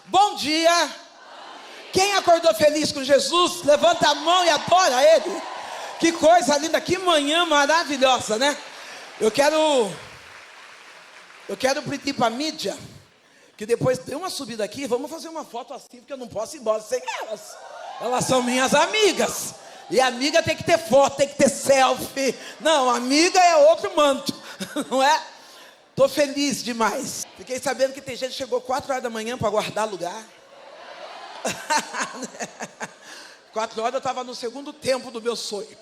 Bom dia. Quem acordou feliz com Jesus, levanta a mão e adora Ele. Que coisa linda, que manhã maravilhosa, né? Eu quero pedir para a mídia, que depois dê uma subida aqui, vamos fazer uma foto assim, porque eu não posso ir embora sem elas. Elas são minhas amigas. E amiga tem que ter foto, tem que ter selfie. Não, amiga é outro manto, não é? Estou feliz demais. Fiquei sabendo que tem gente que chegou 4 horas da manhã para guardar lugar. 4 horas eu estava no segundo tempo do meu sonho.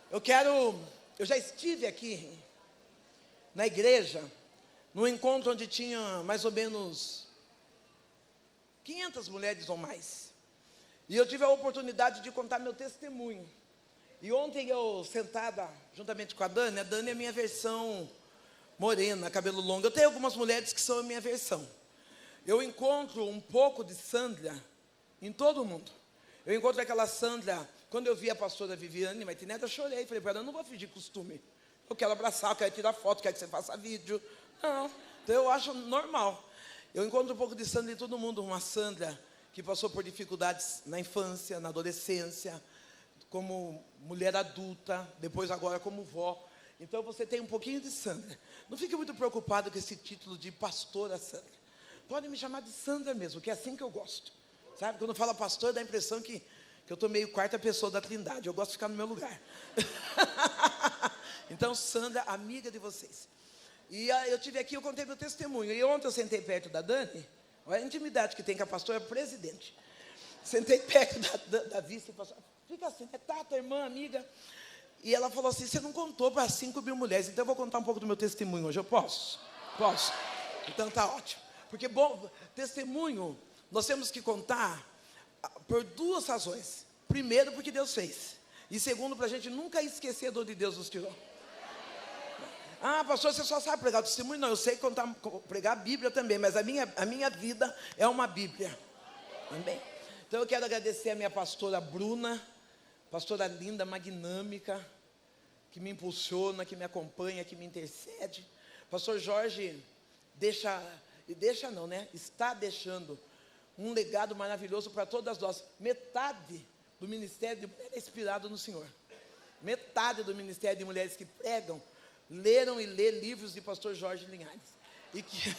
Eu já estive aqui na igreja, num encontro onde tinha mais ou menos 500 mulheres ou mais. E eu tive a oportunidade de contar meu testemunho. E ontem eu, sentada juntamente com a Dani é a minha versão morena, cabelo longo. Eu tenho algumas mulheres que são a minha versão. Eu encontro um pouco de Sandra em todo mundo. Eu encontro aquela Sandra, quando eu vi a pastora Viviane Martinez, eu chorei. Falei para ela, eu não vou fingir costume. Eu quero abraçar, eu quero tirar foto, quero que você faça vídeo. Não, então eu acho normal. Eu encontro um pouco de Sandra em todo mundo. Uma Sandra que passou por dificuldades na infância, na adolescência, como mulher adulta, depois agora como vó. Então você tem um pouquinho de Sandra. Não fique muito preocupado com esse título de pastora Sandra. Pode me chamar de Sandra mesmo, que é assim que eu gosto. Sabe, quando fala pastor, dá a impressão que eu estou meio quarta pessoa da Trindade. Eu gosto de ficar no meu lugar. Então, Sandra, amiga de vocês. E eu tive aqui, eu contei meu testemunho. E ontem eu sentei perto da Dani. Olha a intimidade que tem com a pastora presidente. Sentei perto da vice-pastora. Fica assim, é Tata, irmã, amiga. E ela falou assim, você não contou para 5.000 mulheres. Então eu vou contar um pouco do meu testemunho hoje. Eu posso? Posso. Então tá ótimo. Porque, bom, testemunho, nós temos que contar por 2 razões. Primeiro, porque Deus fez. E segundo, para a gente nunca esquecer de onde Deus nos tirou. Ah, pastor, você só sabe pregar o testemunho? Não, eu sei pregar a Bíblia também, mas a minha vida é uma Bíblia. Amém? Então eu quero agradecer a minha pastora Bruna, pastora linda, magnâmica, que me impulsiona, que me acompanha, que me intercede. Pastor Jorge está deixando um legado maravilhoso para todas nós. Metade do ministério de mulheres é inspirado no Senhor. Metade do ministério de mulheres que pregam leram e lê livros de pastor Jorge Linhares. E que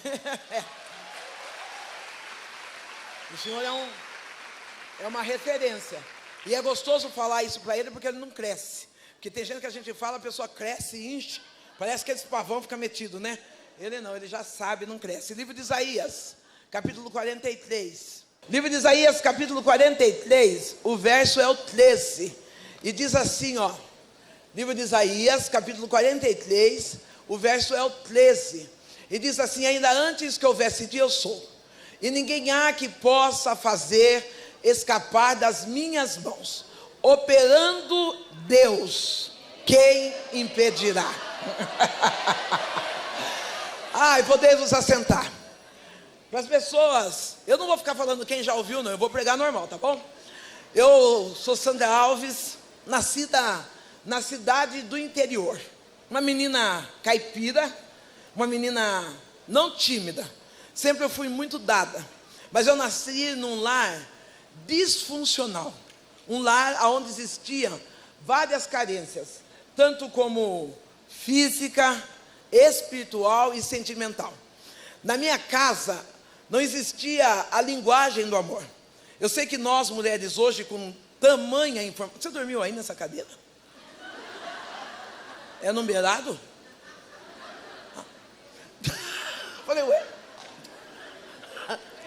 o Senhor é uma referência. E é gostoso falar isso para ele, porque ele não cresce. Porque tem gente que a gente fala, a pessoa cresce e enche. Parece que esse pavão fica metido, né? Ele não, ele já sabe, não cresce. Livro de Isaías, capítulo 43. Livro de Isaías, capítulo 43, o verso é o 13. E diz assim, ó. Livro de Isaías, capítulo 43, o verso é o 13. E diz assim, ainda antes que houvesse dia, eu sou. E ninguém há que possa fazer escapar das minhas mãos. Operando Deus, quem impedirá? Ai, podemos assentar. Para as pessoas, eu não vou ficar falando quem já ouviu, não. Eu vou pregar normal, tá bom? Eu sou Sandra Alves, nascida na cidade do interior. Uma menina caipira, uma menina não tímida. Sempre eu fui muito dada. Mas eu nasci num lar disfuncional. Um lar onde existiam várias carências. Tanto como física, espiritual e sentimental. Na minha casa não existia a linguagem do amor. Eu sei que nós mulheres hoje com tamanha informação... Você dormiu aí nessa cadeira? É numerado? Falei, ué?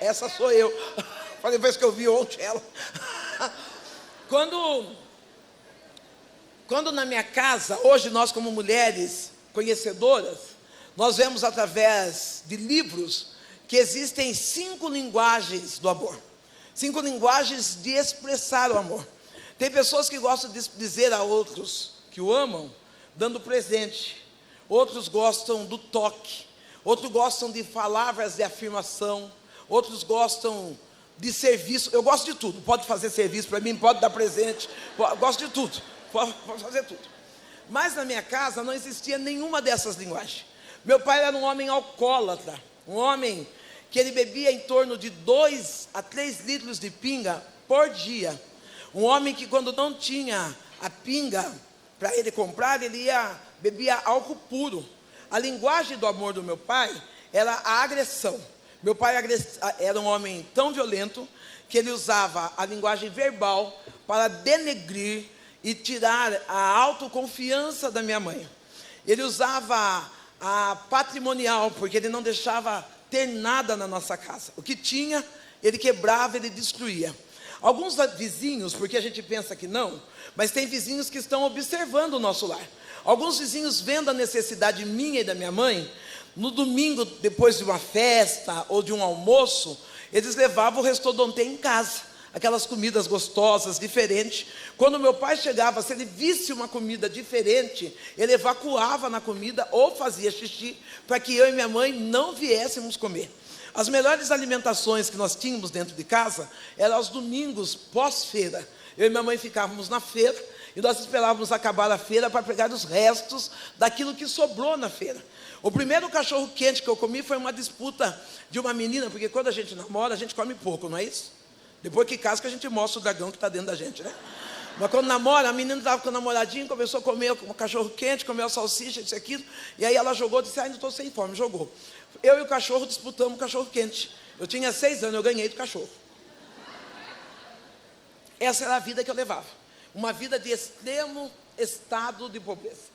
Essa sou eu. Falei, vez que eu vi ontem ela. Quando na minha casa, hoje nós como mulheres conhecedoras, nós vemos através de livros que existem 5 linguagens do amor. 5 linguagens de expressar o amor. Tem pessoas que gostam de dizer a outros que o amam, dando presente. Outros gostam do toque. Outros gostam de palavras de afirmação. Outros gostam de serviço. Eu gosto de tudo. Pode fazer serviço para mim, pode dar presente. Gosto de tudo. Pode fazer tudo. Mas na minha casa não existia nenhuma dessas linguagens. Meu pai era um homem alcoólatra. Um homem que ele bebia em torno de 2 a 3 litros de pinga por dia. Um homem que, quando não tinha a pinga para ele comprar, ele bebia álcool puro. A linguagem do amor do meu pai era a agressão. Meu pai era um homem tão violento que ele usava a linguagem verbal para denegrir e tirar a autoconfiança da minha mãe. Ele usava a patrimonial, porque ele não deixava ter nada na nossa casa. O que tinha, ele quebrava, ele destruía. Alguns vizinhos, porque a gente pensa que não, mas tem vizinhos que estão observando o nosso lar. Alguns vizinhos vendo a necessidade minha e da minha mãe, no domingo, depois de uma festa ou de um almoço, eles levavam o restaurante em casa, aquelas comidas gostosas, diferentes. Quando meu pai chegava, se ele visse uma comida diferente, ele evacuava na comida ou fazia xixi, para que eu e minha mãe não viéssemos comer. As melhores alimentações que nós tínhamos dentro de casa eram aos domingos pós-feira. Eu e minha mãe ficávamos na feira e nós esperávamos acabar a feira para pegar os restos daquilo que sobrou na feira. O primeiro cachorro quente que eu comi foi uma disputa de uma menina, porque quando a gente namora, a gente come pouco, não é isso? Depois que casa que a gente mostra o dragão que está dentro da gente, né? Mas quando namora, a menina estava com o namoradinho, começou a comer o cachorro quente, comeu a salsicha, isso e aquilo, e aí ela jogou, disse, ainda estou sem fome, jogou. Eu e o cachorro disputamos o cachorro quente. Eu tinha 6 anos, eu ganhei do cachorro. Essa era a vida que eu levava. Uma vida de extremo estado de pobreza.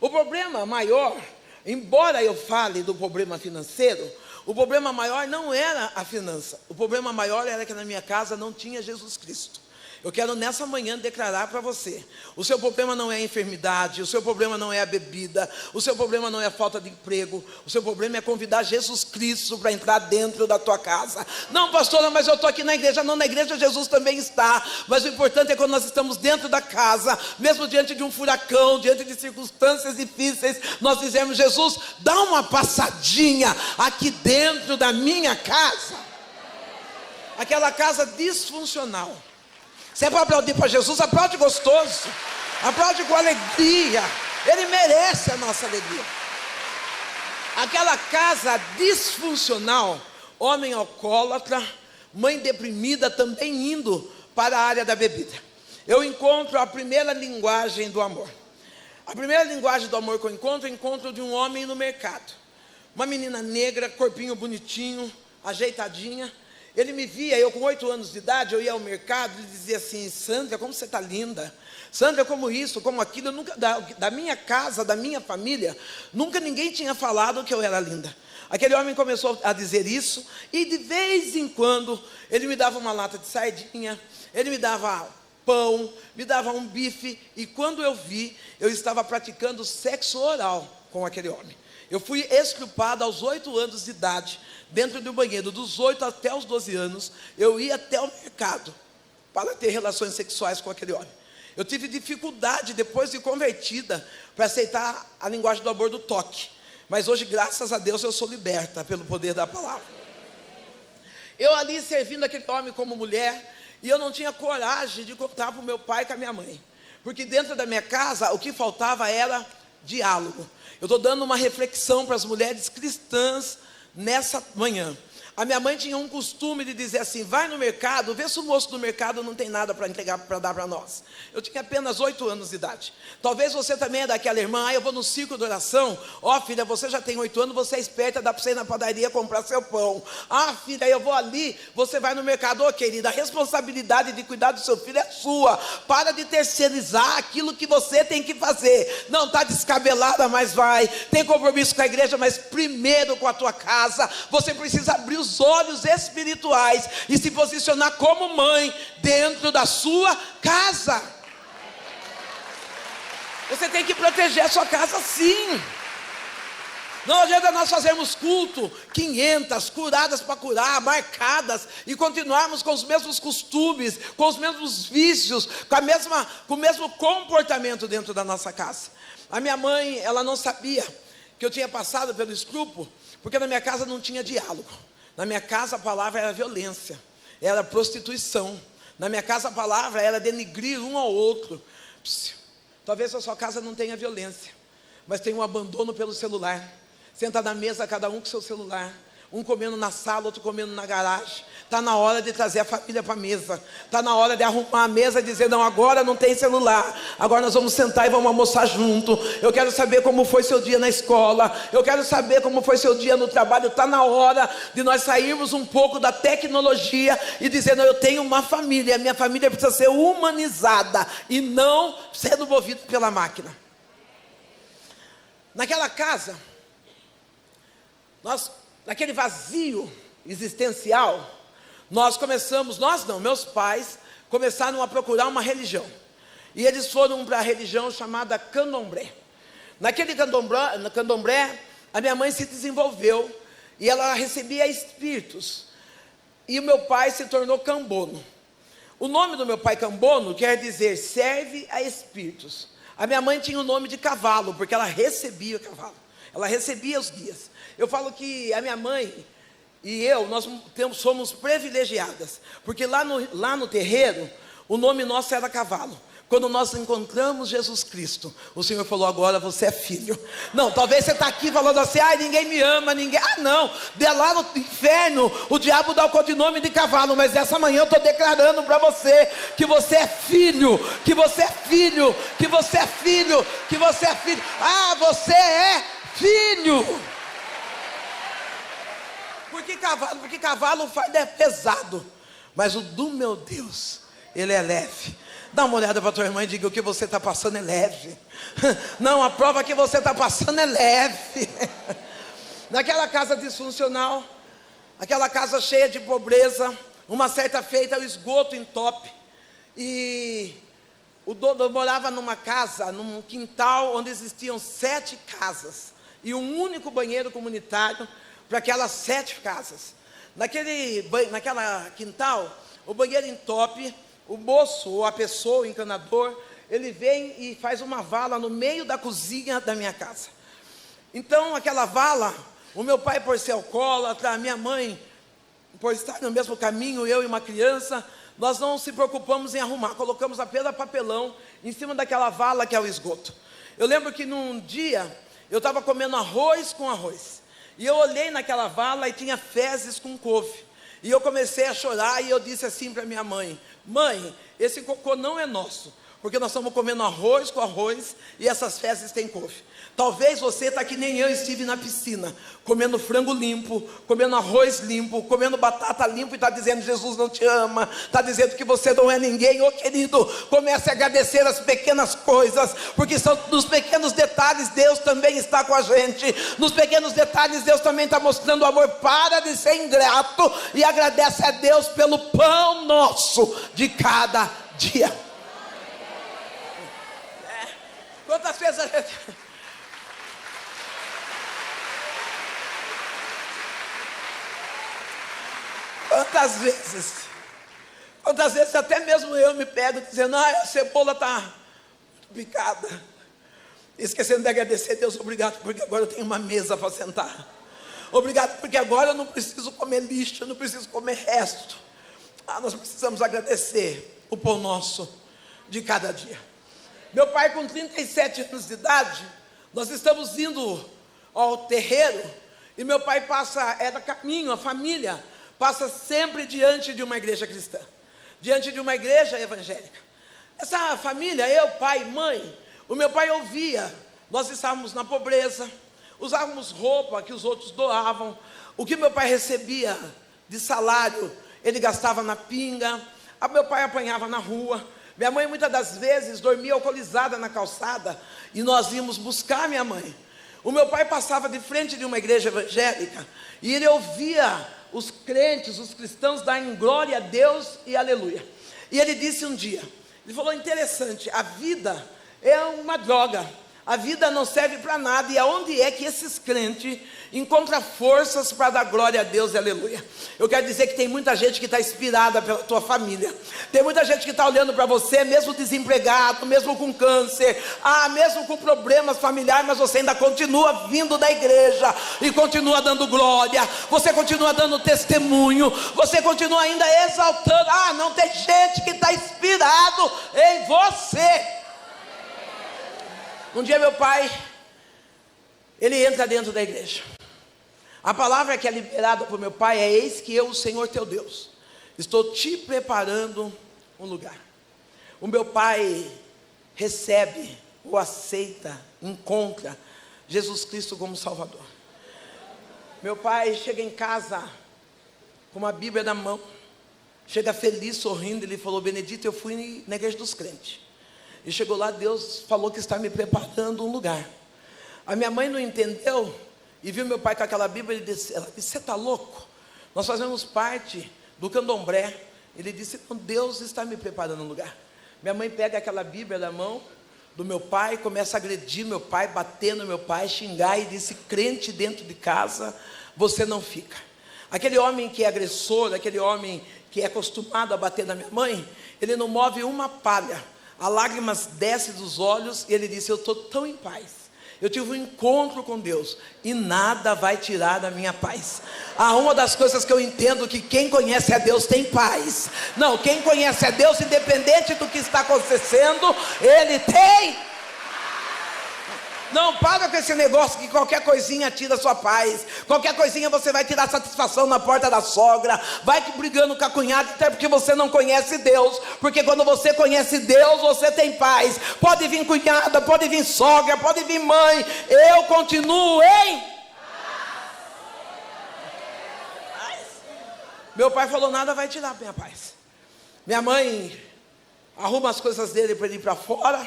O problema maior, embora eu fale do problema financeiro, o problema maior não era a finança. O problema maior era que na minha casa não tinha Jesus Cristo. Eu quero nessa manhã declarar para você, o seu problema não é a enfermidade, o seu problema não é a bebida, o seu problema não é a falta de emprego, o seu problema é convidar Jesus Cristo para entrar dentro da tua casa. Não, pastora, mas eu estou aqui na igreja. Não, na igreja Jesus também está, mas o importante é quando nós estamos dentro da casa, mesmo diante de um furacão, diante de circunstâncias difíceis, nós dizemos, Jesus, dá uma passadinha aqui dentro da minha casa. Aquela casa disfuncional. Se é para aplaudir para Jesus, aplaude gostoso, aplaude com alegria, Ele merece a nossa alegria. Aquela casa disfuncional, homem alcoólatra, mãe deprimida, também indo para a área da bebida. Eu encontro a primeira linguagem do amor. A primeira linguagem do amor que eu encontro de um homem no mercado. Uma menina negra, corpinho bonitinho, ajeitadinha. Ele me via, eu com 8 anos de idade, eu ia ao mercado, ele dizia assim, Sandra, como você está linda. Sandra, como isso, como aquilo. Eu nunca, da minha casa, da minha família, nunca ninguém tinha falado que eu era linda. Aquele homem começou a dizer isso, e de vez em quando, ele me dava uma lata de sardinha, ele me dava pão, me dava um bife, e quando eu vi, eu estava praticando sexo oral com aquele homem. Eu fui estrupado aos 8 anos de idade, dentro do banheiro, dos 8 até os 12 anos, eu ia até o mercado para ter relações sexuais com aquele homem. Eu tive dificuldade, depois de convertida, para aceitar a linguagem do amor do toque. Mas hoje, graças a Deus, eu sou liberta pelo poder da palavra. Eu ali servindo aquele homem como mulher, e eu não tinha coragem de contar para o meu pai e com a minha mãe. Porque dentro da minha casa, o que faltava era diálogo. Eu estou dando uma reflexão para as mulheres cristãs nessa manhã. A minha mãe tinha um costume de dizer assim, vai no mercado, vê se o moço do mercado não tem nada para entregar, para dar para nós. Eu tinha apenas 8 anos de idade. Talvez você também é daquela irmã, eu vou no círculo de oração, filha, você já tem 8 anos, você é esperta, dá para você ir na padaria comprar seu pão. Filha, eu vou ali, você vai no mercado. Querida, a responsabilidade de cuidar do seu filho é sua. Para de terceirizar aquilo que você tem que fazer. Não está descabelada, mas vai. Tem compromisso com a igreja, mas primeiro com a tua casa. Você precisa abrir os olhos espirituais e se posicionar como mãe dentro da sua casa. Você tem que proteger a sua casa, sim. Não adianta nós fazermos culto, 500 curadas para curar, marcadas, e continuarmos com os mesmos costumes, com os mesmos vícios, com o mesmo comportamento dentro da nossa casa. A minha mãe, ela não sabia que eu tinha passado pelo estupro, porque na minha casa não tinha diálogo. Na minha casa a palavra era violência, era prostituição. Na minha casa a palavra era denigrir um ao outro. Talvez a sua casa não tenha violência, mas tem um abandono pelo celular. Senta na mesa cada um com seu celular. Um comendo na sala, outro comendo na garagem. Está na hora de trazer a família para a mesa. Está na hora de arrumar a mesa e dizer, não, agora não tem celular. Agora nós vamos sentar e vamos almoçar junto. Eu quero saber como foi seu dia na escola. Eu quero saber como foi seu dia no trabalho. Está na hora de nós sairmos um pouco da tecnologia e dizer, não, eu tenho uma família. A minha família precisa ser humanizada e não sendo movida pela máquina. Naquela casa, naquele vazio existencial, meus pais começaram a procurar uma religião. E eles foram para a religião chamada candomblé. Naquele candomblé, a minha mãe se desenvolveu e ela recebia espíritos. E o meu pai se tornou cambono. O nome do meu pai, cambono, quer dizer serve a espíritos. A minha mãe tinha o nome de cavalo, porque ela recebia o cavalo. Ela recebia os guias. Eu falo que a minha mãe e eu, nós somos privilegiadas, porque lá no terreiro, o nome nosso era cavalo. Quando nós encontramos Jesus Cristo, o Senhor falou, agora você é filho. Não, talvez você está aqui falando assim, ninguém me ama, ninguém... não, de lá no inferno, o diabo dá o codinome de cavalo, mas essa manhã eu estou declarando para você, que você é filho, que você é filho, que você é filho, que você é filho. Você é filho. Porque cavalo é pesado, mas o do meu Deus, ele é leve. Dá uma olhada para a tua irmã e diga, o que você está passando é leve. Não, a prova que você está passando é leve. Naquela casa disfuncional, aquela casa cheia de pobreza, uma certa feita o esgoto entope. E o dono morava numa casa, num quintal onde existiam 7 casas. E um único banheiro comunitário para aquelas 7 casas. Naquela quintal, o banheiro entope, o moço ou a pessoa, o encanador, ele vem e faz uma vala no meio da cozinha da minha casa. Então, aquela vala, o meu pai por ser alcoólatra, a minha mãe por estar no mesmo caminho, eu e uma criança, nós não se preocupamos em arrumar, colocamos apenas papelão em cima daquela vala que é o esgoto. Eu lembro que num dia, eu estava comendo arroz com arroz, e eu olhei naquela vala e tinha fezes com couve. E eu comecei a chorar e eu disse assim para minha mãe, mãe, esse cocô não é nosso, porque nós estamos comendo arroz com arroz e essas fezes têm couve. Talvez você está que nem eu estive na piscina, comendo frango limpo, comendo arroz limpo, comendo batata limpa e está dizendo Jesus não te ama, está dizendo que você não é ninguém. Ô querido, comece a agradecer as pequenas coisas, porque são nos pequenos detalhes Deus também está com a gente. Nos pequenos detalhes Deus também está mostrando amor. Para de ser ingrato e agradece a Deus pelo pão nosso de cada dia. Quantas vezes a gente... Quantas vezes até mesmo eu me pego dizendo, a cebola está picada, esquecendo de agradecer a Deus, obrigado porque agora eu tenho uma mesa para sentar, obrigado porque agora eu não preciso comer lixo, eu não preciso comer resto. Nós precisamos agradecer o pão nosso de cada dia. Meu pai com 37 anos de idade, nós estamos indo ao terreiro, e meu pai era caminho, a família passa sempre diante de uma igreja cristã, diante de uma igreja evangélica. Essa família, eu, pai, mãe, o meu pai ouvia, nós estávamos na pobreza, usávamos roupa que os outros doavam, o que meu pai recebia de salário, ele gastava na pinga, meu pai apanhava na rua, minha mãe muitas das vezes dormia alcoolizada na calçada, e nós íamos buscar minha mãe. O meu pai passava de frente de uma igreja evangélica, e ele ouvia os crentes, os cristãos darem glória a Deus e aleluia. E ele disse um dia, ele falou, interessante, a vida é uma droga, a vida não serve para nada, e aonde é que esses crentes encontram forças para dar glória a Deus e aleluia? Eu quero dizer que tem muita gente que está inspirada pela tua família, tem muita gente que está olhando para você, mesmo desempregado, mesmo com câncer, mesmo com problemas familiares, mas você ainda continua vindo da igreja, e continua dando glória, você continua dando testemunho, você continua ainda exaltando, não tem gente que está inspirado em você. Um dia meu pai, ele entra dentro da igreja. A palavra que é liberada por meu pai é: eis que eu, o Senhor teu Deus, estou te preparando um lugar. O meu pai recebe, ou aceita, encontra Jesus Cristo como Salvador. Meu pai chega em casa com uma Bíblia na mão, chega feliz, sorrindo. Ele falou: Benedito, eu fui na igreja dos crentes, e chegou lá, Deus falou que está me preparando um lugar. A minha mãe não entendeu, e viu meu pai com aquela Bíblia, ela disse: você está louco? Nós fazemos parte do candomblé. Ele disse: Deus está me preparando um lugar. Minha mãe pega aquela Bíblia na mão do meu pai, começa a agredir meu pai, bater no meu pai, xingar, e disse: crente dentro de casa, você não fica. Aquele homem que é agressor, aquele homem que é acostumado a bater na minha mãe, ele não move uma palha, as lágrimas descem dos olhos, e ele disse: eu estou tão em paz, eu tive um encontro com Deus, e nada vai tirar da minha paz. Uma das coisas que eu entendo, que quem conhece a Deus tem paz. Não, quem conhece a Deus, independente do que está acontecendo, ele tem. Não, para com esse negócio que qualquer coisinha tira a sua paz. Qualquer coisinha você vai tirar satisfação na porta da sogra, vai brigando com a cunhada, até porque você não conhece Deus. Porque quando você conhece Deus, você tem paz. Pode vir cunhada, pode vir sogra, pode vir mãe, eu continuo em paz. Meu pai falou: nada vai tirar a minha paz. Minha mãe arruma as coisas dele para ele ir para fora.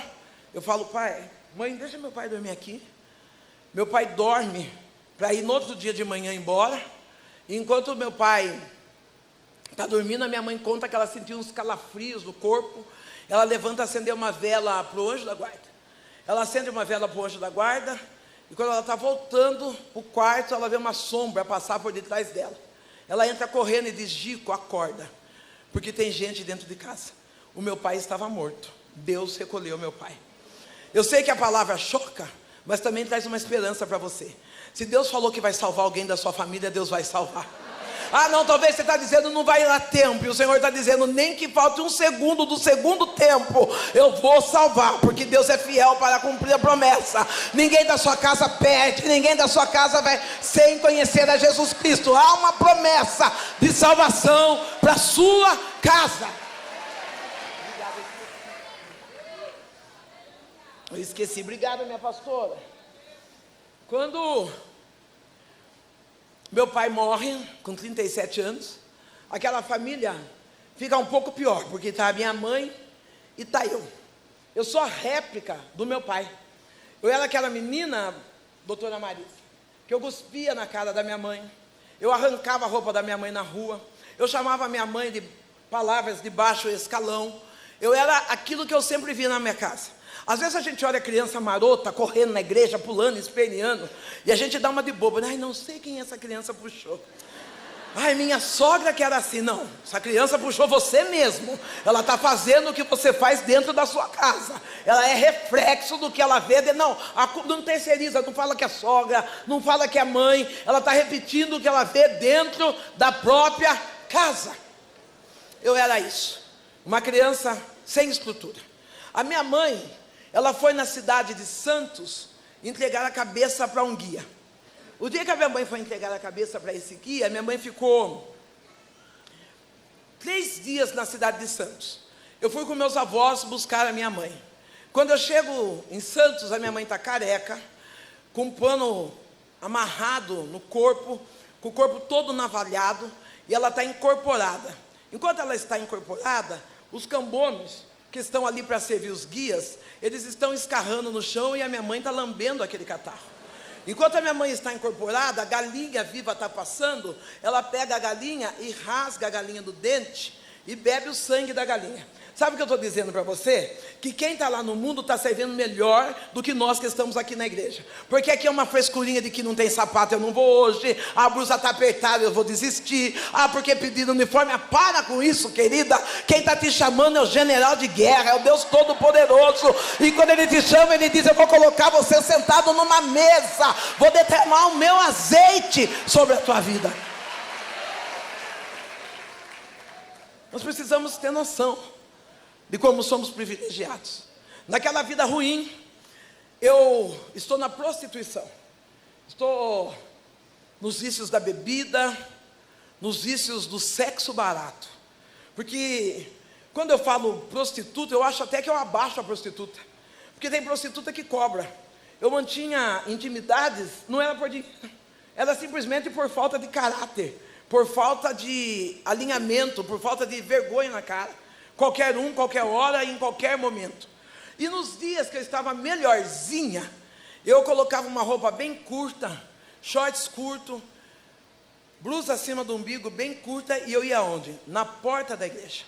Eu falo: pai, mãe, deixa meu pai dormir aqui. Meu pai dorme para ir no outro dia de manhã embora. E enquanto meu pai está dormindo, a minha mãe conta que ela sentiu uns calafrios no corpo. Ela levanta, acender uma vela para o anjo da guarda. Ela acende uma vela para o anjo da guarda, e quando ela está voltando para o quarto, ela vê uma sombra passar por detrás dela. Ela entra correndo e diz: Gico, acorda, porque tem gente dentro de casa. O meu pai estava morto, Deus recolheu meu pai. Eu sei que a palavra choca, mas também traz uma esperança para você. Se Deus falou que vai salvar alguém da sua família, Deus vai salvar. Não, talvez você está dizendo: não vai dar tempo. E o Senhor está dizendo: nem que falte um segundo do segundo tempo, eu vou salvar, porque Deus é fiel para cumprir a promessa. Ninguém da sua casa perde, ninguém da sua casa vai sem conhecer a Jesus Cristo. Há uma promessa de salvação para a sua casa. Eu esqueci, obrigado, minha pastora. Quando meu pai morre, com 37 anos, aquela família fica um pouco pior, porque está a minha mãe e está eu. Eu sou a réplica do meu pai. Eu era aquela menina, doutora Marisa, que eu cuspia na cara da minha mãe, eu arrancava a roupa da minha mãe na rua, eu chamava a minha mãe de palavras de baixo escalão. Eu era aquilo que eu sempre vi na minha casa. Às vezes a gente olha a criança marota, correndo na igreja, pulando, esperneando, e a gente dá uma de boba: ai, não sei quem essa criança puxou. Ai, minha sogra que era assim. Não, essa criança puxou você mesmo. Ela está fazendo o que você faz dentro da sua casa. Ela é reflexo do que ela vê. Não terceiriza, não fala que é sogra, não fala que é mãe. Ela está repetindo o que ela vê dentro da própria casa. Eu era isso, uma criança sem estrutura. A minha mãe, ela foi na cidade de Santos entregar a cabeça para um guia. O dia que a minha mãe foi entregar a cabeça para esse guia, minha mãe ficou 3 dias na cidade de Santos. Eu fui com meus avós buscar a minha mãe. Quando eu chego em Santos, a minha mãe está careca, com um pano amarrado no corpo, com o corpo todo navalhado, e ela está incorporada. Enquanto ela está incorporada, os cambonos que estão ali para servir os guias, eles estão escarrando no chão, e a minha mãe está lambendo aquele catarro. Enquanto a minha mãe está incorporada, a galinha viva está passando, ela pega a galinha e rasga a galinha do dente e bebe o sangue da galinha. Sabe o que eu estou dizendo para você? Que quem está lá no mundo está servindo melhor do que nós que estamos aqui na igreja. Porque aqui é uma frescurinha de que não tem sapato, eu não vou hoje. A blusa está apertada, eu vou desistir. Porque pediram uniforme. Para com isso, querida. Quem está te chamando é o general de guerra, é o Deus Todo-Poderoso. E quando Ele te chama, Ele diz: eu vou colocar você sentado numa mesa, vou derramar o meu azeite sobre a tua vida. Nós precisamos ter noção de como somos privilegiados. Naquela vida ruim, eu estou na prostituição, estou nos vícios da bebida, nos vícios do sexo barato. Porque quando eu falo prostituta, eu acho até que eu abaixo a prostituta. Porque tem prostituta que cobra. Eu mantinha intimidades, não era por dinheiro, era simplesmente por falta de caráter, por falta de alinhamento, por falta de vergonha na cara. Qualquer um, qualquer hora, em qualquer momento. E nos dias que eu estava melhorzinha, eu colocava uma roupa bem curta, shorts curto, blusa acima do umbigo bem curta, e eu ia onde? Na porta da igreja.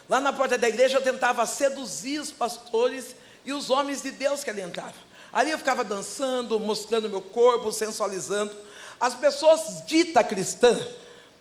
Lá na porta da igreja eu tentava seduzir os pastores e os homens de Deus que ali entravam. Ali eu ficava dançando, mostrando meu corpo, sensualizando. As pessoas ditas cristãs,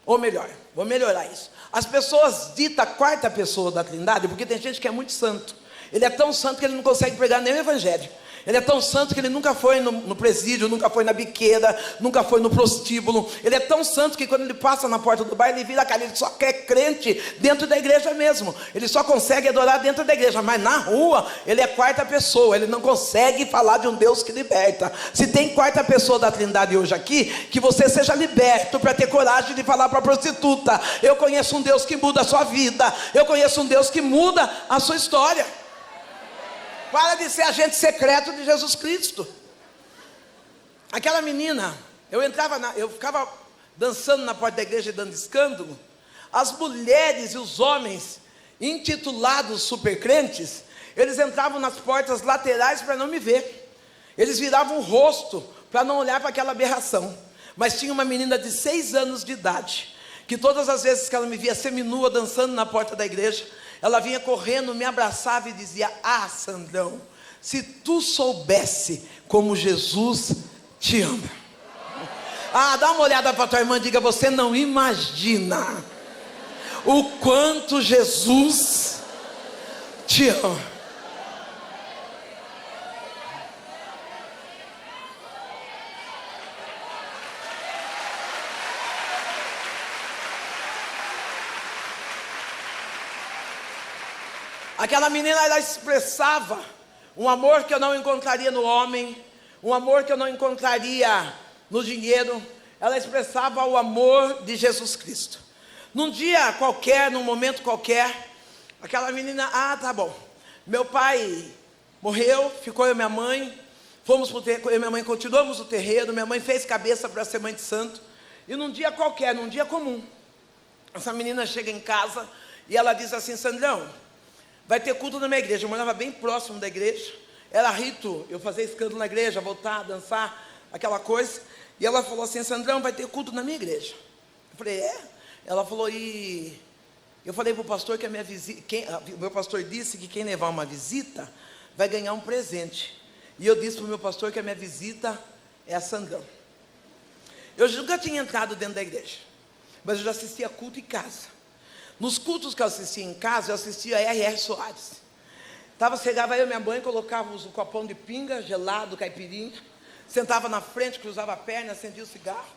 ou melhor, vou melhorar isso. As pessoas ditas quarta pessoa da Trindade, porque tem gente que é muito santo. Ele é tão santo que ele não consegue pregar nem o evangelho. Ele é tão santo que ele nunca foi no presídio, nunca foi na biqueira, nunca foi no prostíbulo. Ele é tão santo que quando ele passa na porta do bar, ele vira a cara, ele só quer crente dentro da igreja mesmo. Ele só consegue adorar dentro da igreja, mas na rua, ele é quarta pessoa. Ele não consegue falar de um Deus que liberta. Se tem quarta pessoa da Trindade hoje aqui, que você seja liberto para ter coragem de falar para a prostituta: eu conheço um Deus que muda a sua vida. Eu conheço um Deus que muda a sua história. Para de ser agente secreto de Jesus Cristo. Aquela menina, eu ficava dançando na porta da igreja dando escândalo. As mulheres e os homens intitulados supercrentes, eles entravam nas portas laterais para não me ver. Eles viravam o rosto para não olhar para aquela aberração. Mas tinha uma menina de 6 anos de idade, que todas as vezes que ela me via seminua dançando na porta da igreja, ela vinha correndo, me abraçava e dizia: ah, Sandrão, se tu soubesse como Jesus te ama. Ah, dá uma olhada para tua irmã e diga: você não imagina o quanto Jesus te ama. Aquela menina, ela expressava um amor que eu não encontraria no homem, um amor que eu não encontraria no dinheiro. Ela expressava o amor de Jesus Cristo. Num dia qualquer, num momento qualquer, aquela menina: ah, tá bom, meu pai morreu, ficou eu e minha mãe, fomos para o terreiro, eu e minha mãe continuamos o terreiro, minha mãe fez cabeça para ser mãe de santo. E num dia qualquer, num dia comum, essa menina chega em casa e ela diz assim: Sandrão, vai ter culto na minha igreja. Eu morava bem próximo da igreja. Era rito eu fazer escândalo na igreja, voltar, dançar, aquela coisa. E ela falou assim: Sandrão, vai ter culto na minha igreja. Eu falei: é? Ela falou: e eu falei para o pastor que a minha visita, o meu pastor disse que quem levar uma visita vai ganhar um presente. E eu disse para o meu pastor que a minha visita é a Sandrão. Eu nunca tinha entrado dentro da igreja, mas eu já assistia culto em casa. Nos cultos que eu assistia em casa, eu assistia a R.R. Soares. Chegava eu e minha mãe, colocávamos um copão de pinga, gelado, caipirinha, sentava na frente, cruzava a perna, acendia o cigarro.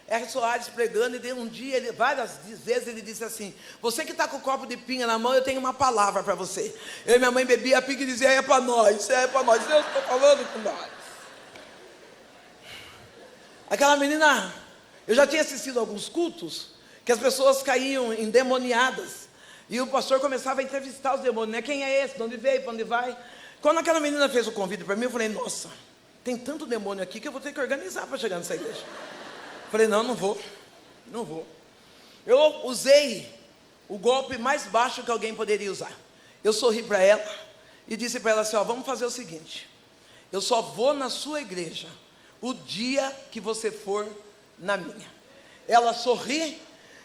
R. Soares pregando, e um dia, várias vezes ele disse assim: você que está com o copo de pinga na mão, eu tenho uma palavra para você. Eu e minha mãe bebia a pinga e dizia: é para nós, é para nós. Deus está falando com nós. Aquela menina, eu já tinha assistido alguns cultos, que as pessoas caíam endemoniadas, e o pastor começava a entrevistar os demônios, né? Quem é esse? De onde veio? Para onde vai? Quando aquela menina fez o convite para mim, eu falei: nossa, tem tanto demônio aqui que eu vou ter que organizar para chegar nessa igreja. Falei: não vou. Eu usei o golpe mais baixo que alguém poderia usar. Eu sorri para ela e disse para ela assim: ó, vamos fazer o seguinte, eu só vou na sua igreja o dia que você for na minha. Ela sorri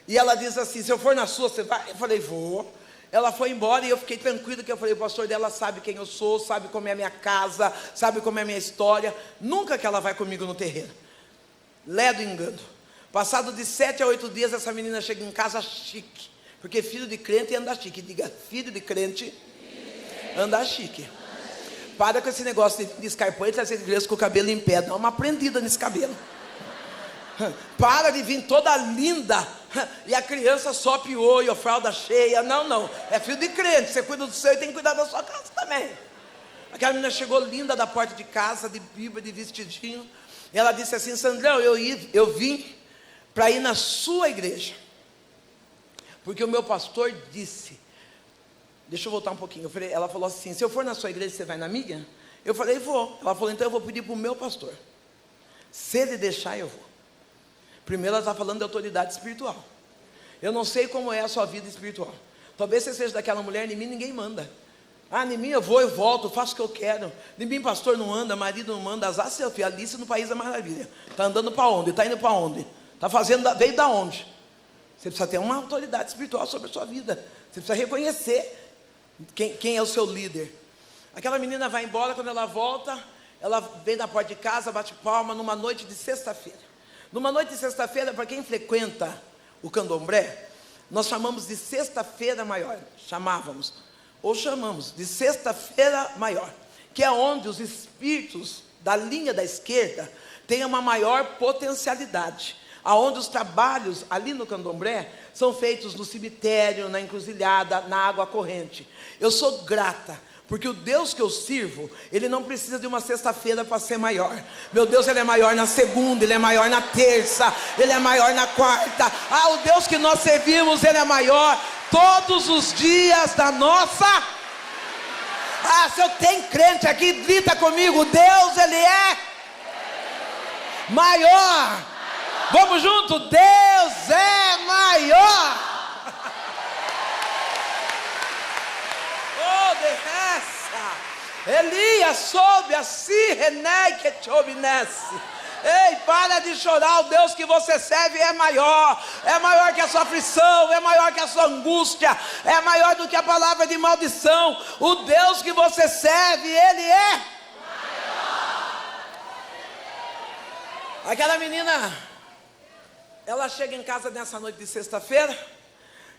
e ela diz assim: se eu for na sua, você vai? Eu falei: vou. Ela foi embora e eu fiquei tranquilo, que eu falei: o pastor dela sabe quem eu sou, sabe como é a minha casa, sabe como é a minha história. Nunca que ela vai comigo no terreiro. Ledo engano. Passado de 7 a 8 dias, essa menina chega em casa chique, porque filho de crente anda chique. Diga: filho de crente anda chique. Para com esse negócio de escarpão e trazer igreja com o cabelo em pé. Dá uma prendida nesse cabelo. Para de vir toda linda e a criança só piolho, fralda cheia. Não, é filho de crente. Você cuida do seu e tem que cuidar da sua casa também. Aquela menina chegou linda da porta de casa, de bíblia, de vestidinho, e ela disse assim: Sandrão, eu vim para ir na sua igreja. Porque o meu pastor disse, deixa eu voltar um pouquinho, ela falou assim, se eu for na sua igreja, você vai na minha? Eu falei, vou. Ela falou, então eu vou pedir para o meu pastor. Se ele deixar, eu vou. Primeiro ela está falando de autoridade espiritual. Eu não sei como é a sua vida espiritual. Talvez você seja daquela mulher, em mim ninguém manda. Em mim eu vou, eu volto, faço o que eu quero. Em mim pastor não anda, marido não manda. Azar seu filho, Alice no País da Maravilha. Está andando para onde? Está indo para onde? Está fazendo, veio da onde? Você precisa ter uma autoridade espiritual sobre a sua vida. Você precisa reconhecer quem é o seu líder. Aquela menina vai embora, quando ela volta, ela vem na porta de casa, bate palma, numa noite de sexta-feira. Numa noite de sexta-feira, para quem frequenta o candomblé, nós chamamos de sexta-feira maior. Chamamos de sexta-feira maior, que é onde os espíritos da linha da esquerda têm uma maior potencialidade, aonde os trabalhos ali no candomblé são feitos no cemitério, na encruzilhada, na água corrente. Eu sou grata, porque o Deus que eu sirvo, Ele não precisa de uma sexta-feira para ser maior. Meu Deus, Ele é maior na segunda, Ele é maior na terça, Ele é maior na quarta. O Deus que nós servimos, Ele é maior todos os dias da nossa. Se eu tenho crente aqui, grita comigo, Deus, Ele é maior. Vamos junto, Deus é maior. Elias soube assim, René que te obedece. Ei, para de chorar, o Deus que você serve é maior que a sua aflição, é maior que a sua angústia, é maior do que a palavra de maldição. O Deus que você serve, Ele é maior. Aquela menina, ela chega em casa nessa noite de sexta-feira,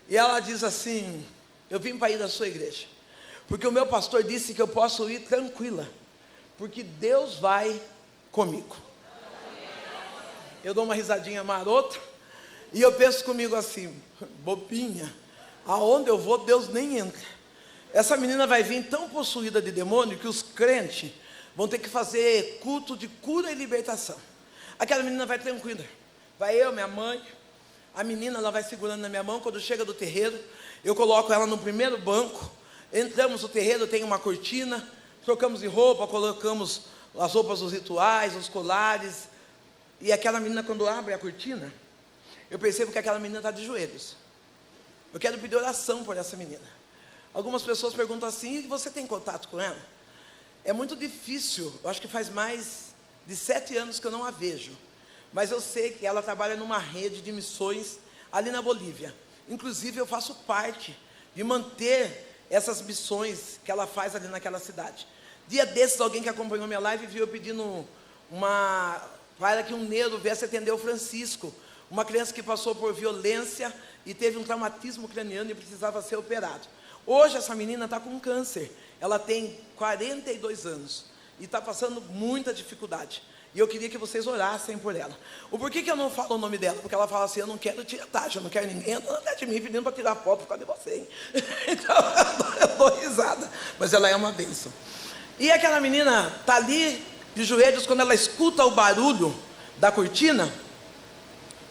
e ela diz assim, eu vim para ir da sua igreja, porque o meu pastor disse que eu posso ir tranquila, porque Deus vai comigo. Eu dou uma risadinha marota, e eu penso comigo assim, bobinha, aonde eu vou Deus nem entra. Essa menina vai vir tão possuída de demônio, que os crentes vão ter que fazer culto de cura e libertação. Aquela menina vai tranquila, vai eu, minha mãe, a menina ela vai segurando na minha mão. Quando chega do terreiro, eu coloco ela no primeiro banco, entramos no terreiro, tem uma cortina, trocamos de roupa, colocamos as roupas dos rituais, os colares. E aquela menina, quando abre a cortina, eu percebo que aquela menina está de joelhos. Eu quero pedir oração por essa menina. Algumas pessoas perguntam assim, você tem contato com ela? É muito difícil, eu acho que faz mais de 7 anos que eu não a vejo. Mas eu sei que ela trabalha numa rede de missões ali na Bolívia. Inclusive eu faço parte de manter essas missões que ela faz ali naquela cidade. Dia desses, alguém que acompanhou minha live viu eu pedindo para que um negro viesse atender o Francisco, uma criança que passou por violência e teve um traumatismo craniano e precisava ser operado. Hoje essa menina está com câncer, ela tem 42 anos e está passando muita dificuldade. E eu queria que vocês orassem por ela. Por que eu não falo o nome dela? Porque ela fala assim, eu não quero tirar taxa, eu não quero ninguém andando atrás de mim pedindo para tirar foto por causa de você, hein? Então eu dou risada, mas ela é uma bênção. E aquela menina está ali de joelhos, quando ela escuta o barulho da cortina,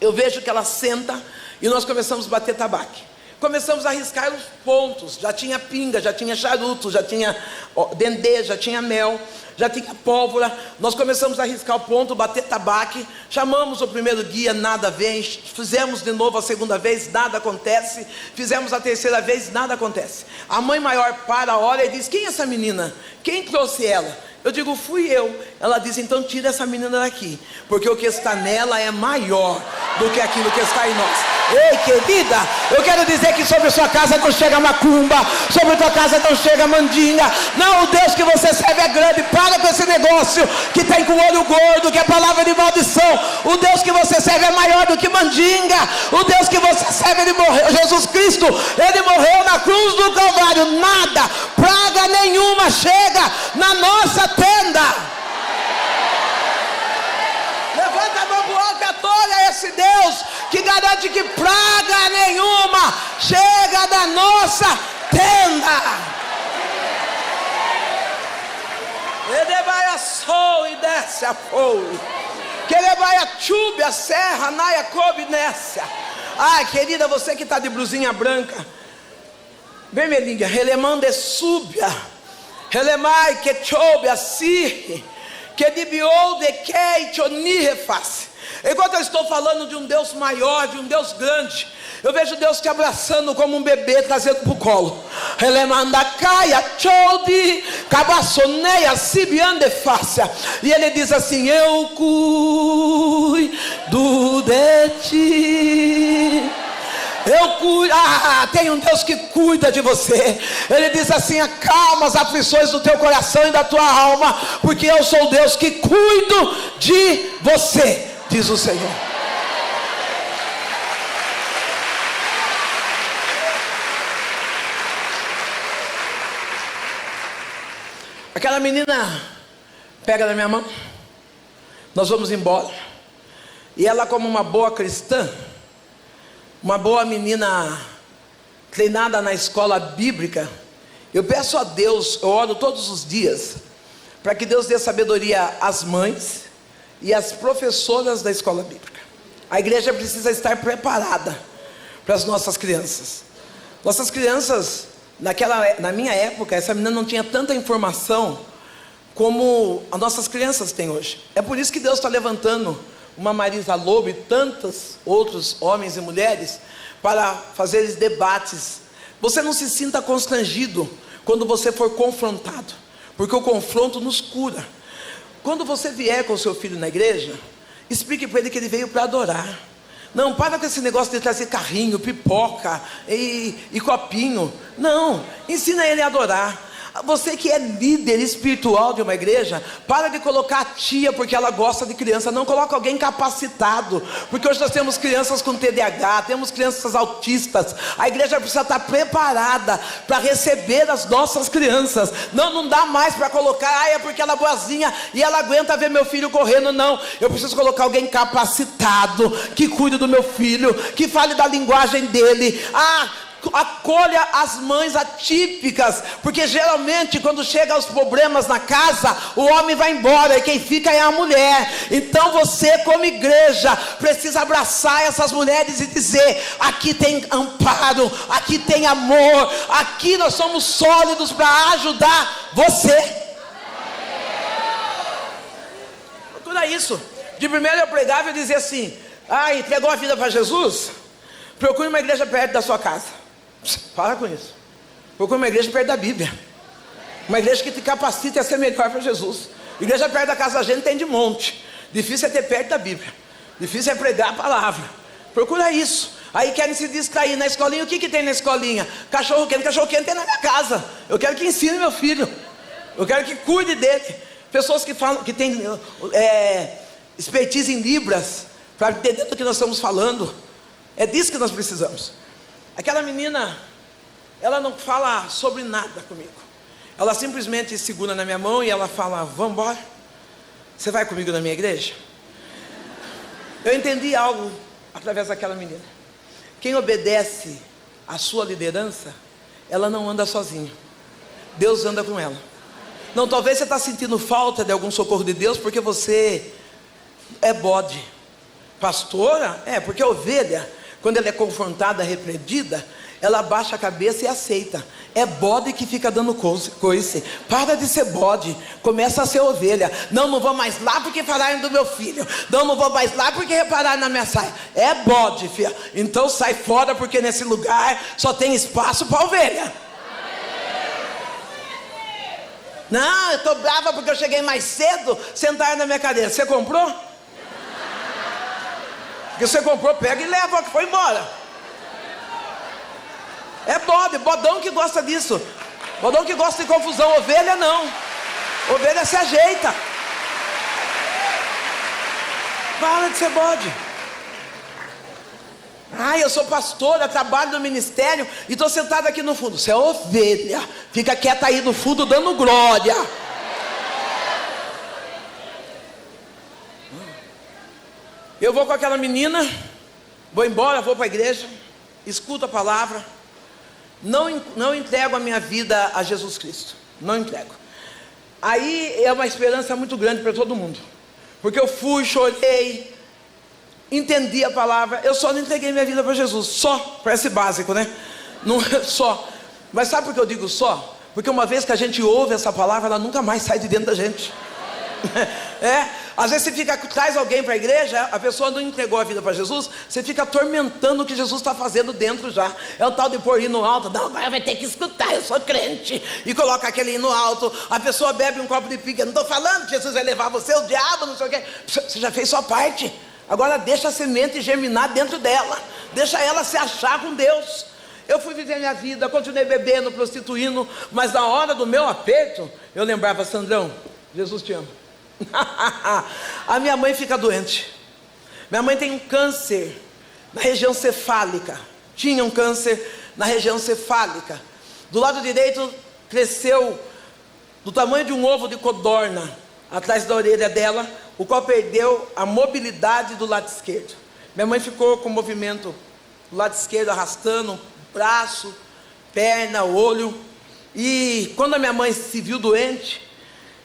eu vejo que ela senta e nós começamos a bater tabaco. Começamos a riscar os pontos, já tinha pinga, já tinha charuto, já tinha dendê, já tinha mel, já tinha pólvora. Nós começamos a riscar o ponto, bater tabaco, chamamos o primeiro guia, nada vem, fizemos de novo a segunda vez, nada acontece, fizemos a terceira vez, nada acontece. A mãe maior para, olha e diz, quem é essa menina? Quem trouxe ela? Eu digo, fui eu. Ela diz, então tira essa menina daqui, porque o que está nela é maior do que aquilo que está em nós. Ei, querida, eu quero dizer que sobre sua casa não chega macumba, sobre tua casa não chega mandinga. Não, o Deus que você serve é grande. Para com esse negócio que tem com o olho gordo, que é palavra de maldição. O Deus que você serve é maior do que mandinga. O Deus que você serve, Ele morreu, Jesus Cristo, Ele morreu na cruz do Calvário. Nada, praga nenhuma chega na nossa tenda. Levanta a mão pro alto e adora esse Deus que garante que praga nenhuma chega da nossa tenda. Ele vai a sol e desce a fogo. Querebaia Tchube, a serra, Naia Kobe Nécia. Ai, querida, você que está de blusinha branca, vermelhinha, relemande súbia, relemai que choube assim, que dibiou de que choni reface. Enquanto eu estou falando de um Deus maior, de um Deus grande, eu vejo Deus te abraçando como um bebê, trazendo para o colo. E ele diz assim: eu cuido de ti. Eu cuido. Tem um Deus que cuida de você. Ele diz assim: acalma as aflições do teu coração e da tua alma, porque eu sou o Deus que cuido de você, diz o Senhor. Aquela menina pega na minha mão, nós vamos embora, e ela, como uma boa cristã, uma boa menina treinada na escola bíblica, eu peço a Deus, eu oro todos os dias, para que Deus dê sabedoria às mães e às professoras da escola bíblica. A igreja precisa estar preparada para as nossas crianças. Nossas crianças, na minha época, essa menina não tinha tanta informação como as nossas crianças têm hoje. É por isso que Deus está levantando uma Marisa Lobo e tantos outros homens e mulheres para fazer debates. Você não se sinta constrangido quando você for confrontado, porque o confronto nos cura. Quando você vier com o seu filho na igreja, explique para ele que ele veio para adorar. Não, para com esse negócio de trazer carrinho, pipoca e copinho. Não, ensina ele a adorar. Você que é líder espiritual de uma igreja, para de colocar a tia porque ela gosta de criança. Não coloca alguém capacitado, porque hoje nós temos crianças com TDAH, temos crianças autistas. A igreja precisa estar preparada para receber as nossas crianças. Não dá mais para colocar, é porque ela é boazinha e ela aguenta ver meu filho correndo. Não, eu preciso colocar alguém capacitado, que cuide do meu filho, que fale da linguagem dele. Acolha as mães atípicas, porque geralmente quando chegam os problemas na casa, o homem vai embora e quem fica é a mulher. Então você, como igreja, precisa abraçar essas mulheres e dizer: aqui tem amparo, aqui tem amor, aqui nós somos sólidos para ajudar você. Procura isso. De primeiro eu pregava e dizia assim: entregou a vida para Jesus? Procure uma igreja perto da sua casa. Para com isso. Procure uma igreja perto da Bíblia, uma igreja que te capacite a ser melhor para Jesus. Igreja perto da casa da gente tem de monte. Difícil é ter perto da Bíblia, difícil é pregar a palavra. Procura isso. Aí querem se distrair na escolinha. O que tem na escolinha? Cachorro quente tem na minha casa. Eu quero que ensine meu filho, eu quero que cuide dele. Pessoas que falam, que tem expertise em Libras, para entender do que nós estamos falando. É disso que nós precisamos. Aquela menina, ela não fala sobre nada comigo. Ela simplesmente segura na minha mão e ela fala: vamos embora? Você vai comigo na minha igreja? Eu entendi algo através daquela menina. Quem obedece à sua liderança, ela não anda sozinha. Deus anda com ela. Não, talvez você está sentindo falta de algum socorro de Deus porque você é bode. Pastora? Porque a ovelha, quando ela é confrontada, repreendida, ela baixa a cabeça e aceita. É bode que fica dando coice. Para de ser bode, começa a ser ovelha. Não vou mais lá porque falaram do meu filho. Não vou mais lá porque repararam na minha saia. É bode, filha. Então sai fora, porque nesse lugar só tem espaço para ovelha. Não, eu estou brava porque eu cheguei mais cedo, sentaram na minha cadeira. Você comprou? Que você comprou, pega e leva, que foi embora. É bodão que gosta disso. Bodão que gosta de confusão. Ovelha não. Ovelha se ajeita. Para de ser bode. Eu sou pastora, trabalho no ministério e estou sentado aqui no fundo. Você é ovelha, fica quieta aí no fundo dando glória. Eu vou com aquela menina, vou embora, vou para a igreja, escuto a palavra, não entrego a minha vida a Jesus Cristo, não entrego. Aí é uma esperança muito grande para todo mundo, Porque eu fui, chorei, entendi a palavra. Eu só não entreguei minha vida para Jesus. Só, parece básico, né? Não, só. Mas sabe por que eu digo só? Porque uma vez que a gente ouve essa palavra, ela nunca mais sai de dentro da gente. Às vezes você traz alguém para a igreja, a pessoa não entregou a vida para Jesus, você fica atormentando o que Jesus está fazendo dentro já. É o tal de pôr hino alto. Não, agora vai ter que escutar, eu sou crente. E coloca aquele hino alto. A pessoa bebe um copo de pica. Não estou falando que Jesus vai levar você, o diabo, não sei o quê. Você já fez sua parte. Agora deixa a semente germinar dentro dela. Deixa ela se achar com Deus. Eu fui viver minha vida, continuei bebendo, prostituindo. Mas na hora do meu aperto, eu lembrava: Sandrão, Jesus te ama. A minha mãe fica doente. Minha mãe tem um câncer na região cefálica. Tinha um câncer na região cefálica. Do lado direito cresceu do tamanho de um ovo de codorna atrás da orelha dela, o qual perdeu a mobilidade do lado esquerdo. Minha mãe ficou com movimento do lado esquerdo, arrastando braço, perna, olho. E quando a minha mãe se viu doente,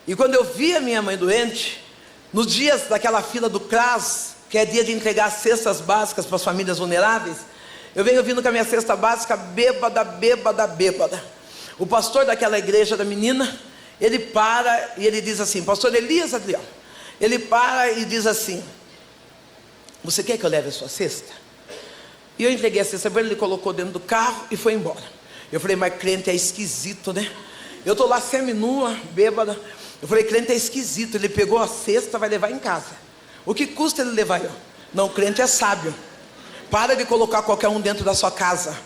e quando eu vi a minha mãe doente, nos dias daquela fila do CRAS, que é dia de entregar cestas básicas para as famílias vulneráveis, eu venho vindo com a minha cesta básica bêbada. O pastor daquela igreja da menina, ele para e ele diz assim: pastor Elias Adriano, ele para e diz assim: você quer que eu leve a sua cesta? E eu entreguei a cesta para ele, ele colocou dentro do carro e foi embora. Eu falei: mas crente é esquisito, né? Eu estou lá seminua, bêbada. Eu falei: crente é esquisito, ele pegou a cesta, vai levar em casa. O que custa ele levar eu? Não, crente é sábio. Para de colocar qualquer um dentro da sua casa.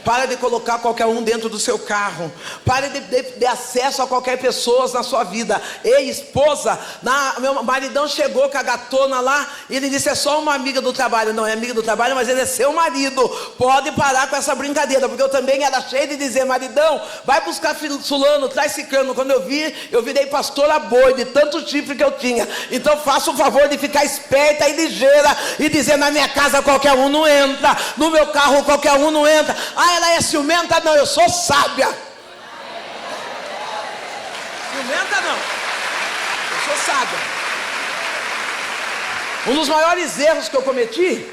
Para de colocar qualquer um dentro do seu carro. Para de acesso a qualquer pessoa na sua vida. Ei, esposa, meu maridão chegou com a gatona lá, e ele disse: é só uma amiga do trabalho. Não é amiga do trabalho, mas ele é seu marido. Pode parar com essa brincadeira. Porque eu também era cheio de dizer: maridão, vai buscar fulano, traz ciclano. Quando eu vi, eu virei pastora boi, de tanto chifre que eu tinha. Então faça o favor de ficar esperta e ligeira, e dizer: na minha casa qualquer um não entra, no meu carro qualquer um não entra. Ah, ela é ciumenta? Não, eu sou sábia. Ciumenta não, eu sou sábia. Um dos maiores erros que eu cometi,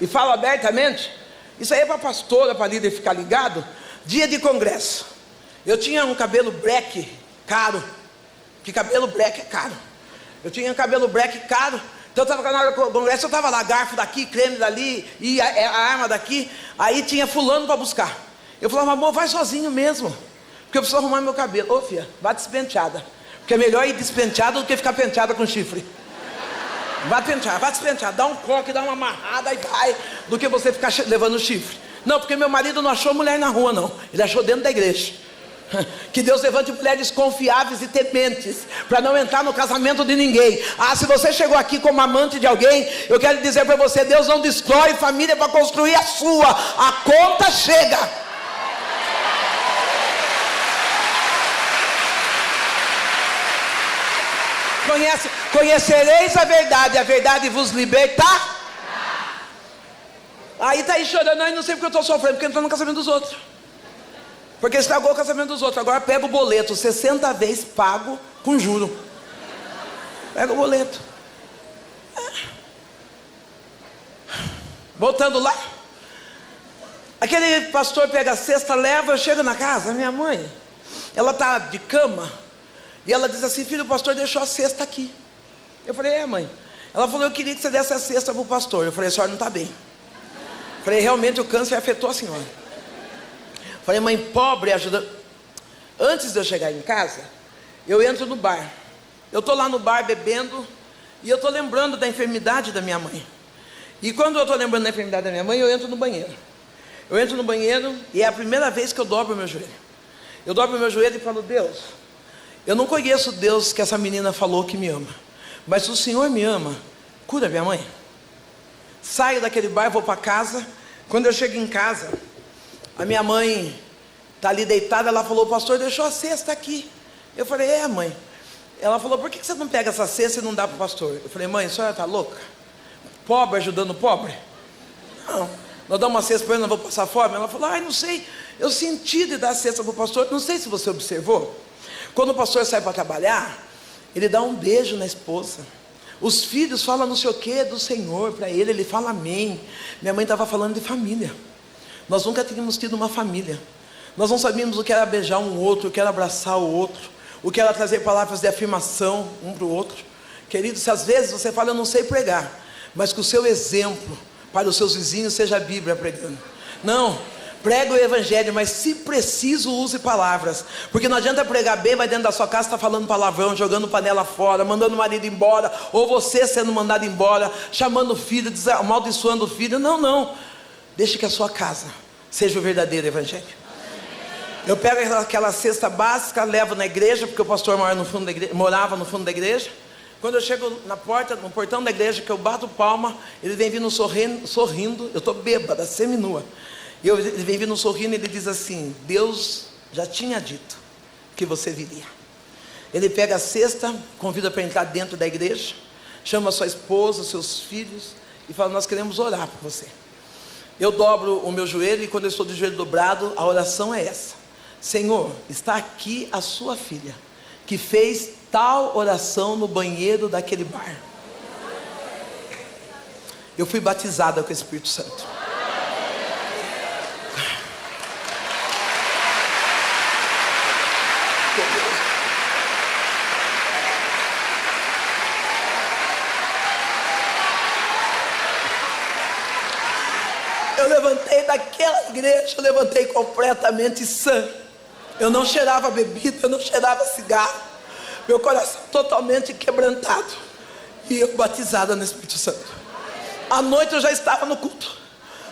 e falo abertamente, isso aí é para pastora, para líder ficar ligado. Dia de congresso, eu tinha um cabelo black caro, que cabelo black é caro. Eu tinha um cabelo black caro. Então eu estava na hora do congresso, eu estava lá, garfo daqui, creme dali, e a arma daqui. Aí tinha fulano para buscar. Eu falava: amor, vai sozinho mesmo, porque eu preciso arrumar meu cabelo. Ô filha, vá despenteada, porque é melhor ir despenteada do que ficar penteada com chifre. Vá despenteada, dá um coque, dá uma amarrada e vai, do que você ficar levando chifre. Não, porque meu marido não achou mulher na rua não, ele achou dentro da igreja. Que Deus levante mulheres confiáveis e tementes, para não entrar no casamento de ninguém. Ah, se você chegou aqui como amante de alguém, eu quero dizer para você: Deus não destrói família para construir a sua. A conta chega. Conhecereis a verdade vos libertar. Aí está aí chorando: aí não sei porque eu estou sofrendo, porque entrou no casamento dos outros. Porque estragou o casamento dos outros. Agora pega o boleto, 60 vezes pago com juro. Pega o boleto. Voltando lá, aquele pastor pega a cesta, leva, eu chego na casa, minha mãe, ela está de cama, e ela diz assim: filho, o pastor deixou a cesta aqui. Eu falei: é, mãe? Ela falou: eu queria que você desse a cesta para o pastor. Eu falei: a senhora não está bem. Eu falei: realmente o câncer afetou a senhora. Falei: mãe, pobre ajuda. Antes de eu chegar em casa, eu entro no bar. Eu estou lá no bar bebendo, e eu estou lembrando da enfermidade da minha mãe. E quando eu estou lembrando da enfermidade da minha mãe, eu entro no banheiro. Eu entro no banheiro e é a primeira vez que eu dobro o meu joelho. Eu dobro o meu joelho e falo: Deus, eu não conheço o Deus que essa menina falou que me ama, mas se o Senhor me ama, cura minha mãe. Saio daquele bar, vou para casa. Quando eu chego em casa, a minha mãe está ali deitada. Ela falou: o pastor deixou a cesta aqui. Eu falei: é, mãe? Ela falou: por que você não pega essa cesta e não dá para o pastor? Eu falei: mãe, a senhora está louca? Pobre ajudando pobre? Não, nós damos uma cesta para ele, não vou passar fome. Ela falou: ai, não sei, eu senti de dar a cesta para o pastor. Não sei se você observou, quando o pastor sai para trabalhar, ele dá um beijo na esposa. Os filhos falam não sei o que do Senhor para ele fala amém. Minha mãe estava falando de família. Nós nunca tínhamos tido uma família. Nós não sabíamos o que era beijar um outro, o que era abraçar o outro, o que era trazer palavras de afirmação um para o outro. Querido, se às vezes você fala, eu não sei pregar, mas que o seu exemplo para os seus vizinhos seja a Bíblia pregando. Não, prega o Evangelho, mas se preciso use palavras, porque não adianta pregar bem, mas dentro da sua casa está falando palavrão, jogando panela fora, mandando o marido embora, ou você sendo mandado embora, chamando o filho, amaldiçoando o filho. Não, deixe que a sua casa seja o verdadeiro Evangelho. Eu pego aquela cesta básica, levo na igreja, porque o pastor morava no fundo da igreja. Quando eu chego na porta, no portão da igreja, que eu bato palma, ele vem vindo sorrindo, eu estou bêbada, seminua. E ele vem vindo sorrindo e ele diz assim: Deus já tinha dito que você viria. Ele pega a cesta, convida para entrar dentro da igreja, chama sua esposa, seus filhos, e fala: nós queremos orar por você. Eu dobro o meu joelho, e quando eu estou de joelho dobrado, a oração é essa: Senhor, está aqui a sua filha, que fez tal oração no banheiro daquele bar. Eu fui batizada com o Espírito Santo. Eu levantei daquela igreja, eu levantei completamente sã. Eu não cheirava bebida, eu não cheirava cigarro. Meu coração totalmente quebrantado. E eu batizada no Espírito Santo. À noite eu já estava no culto.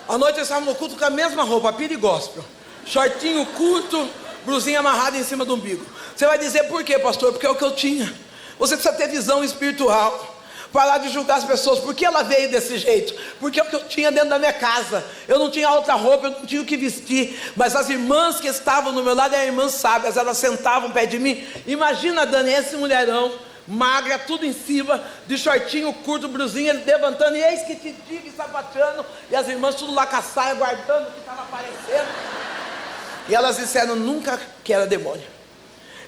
À noite eu estava no culto com a mesma roupa, pirigóspel, shortinho curto, blusinha amarrada em cima do umbigo. Você vai dizer por quê, pastor? Porque é o que eu tinha. Você precisa ter visão espiritual. Parar de julgar as pessoas, por que ela veio desse jeito? Porque é o que eu tinha dentro da minha casa. Eu não tinha outra roupa, eu não tinha o que vestir. Mas as irmãs que estavam no meu lado eram irmãs sábias, elas sentavam perto de mim. Imagina, Dani, esse mulherão, magra, tudo em cima, de shortinho curto, blusinha, ele levantando, e eis que te digo, e sapateando, e as irmãs tudo lá com a saia, guardando o que estava aparecendo. E elas disseram nunca que era demônio.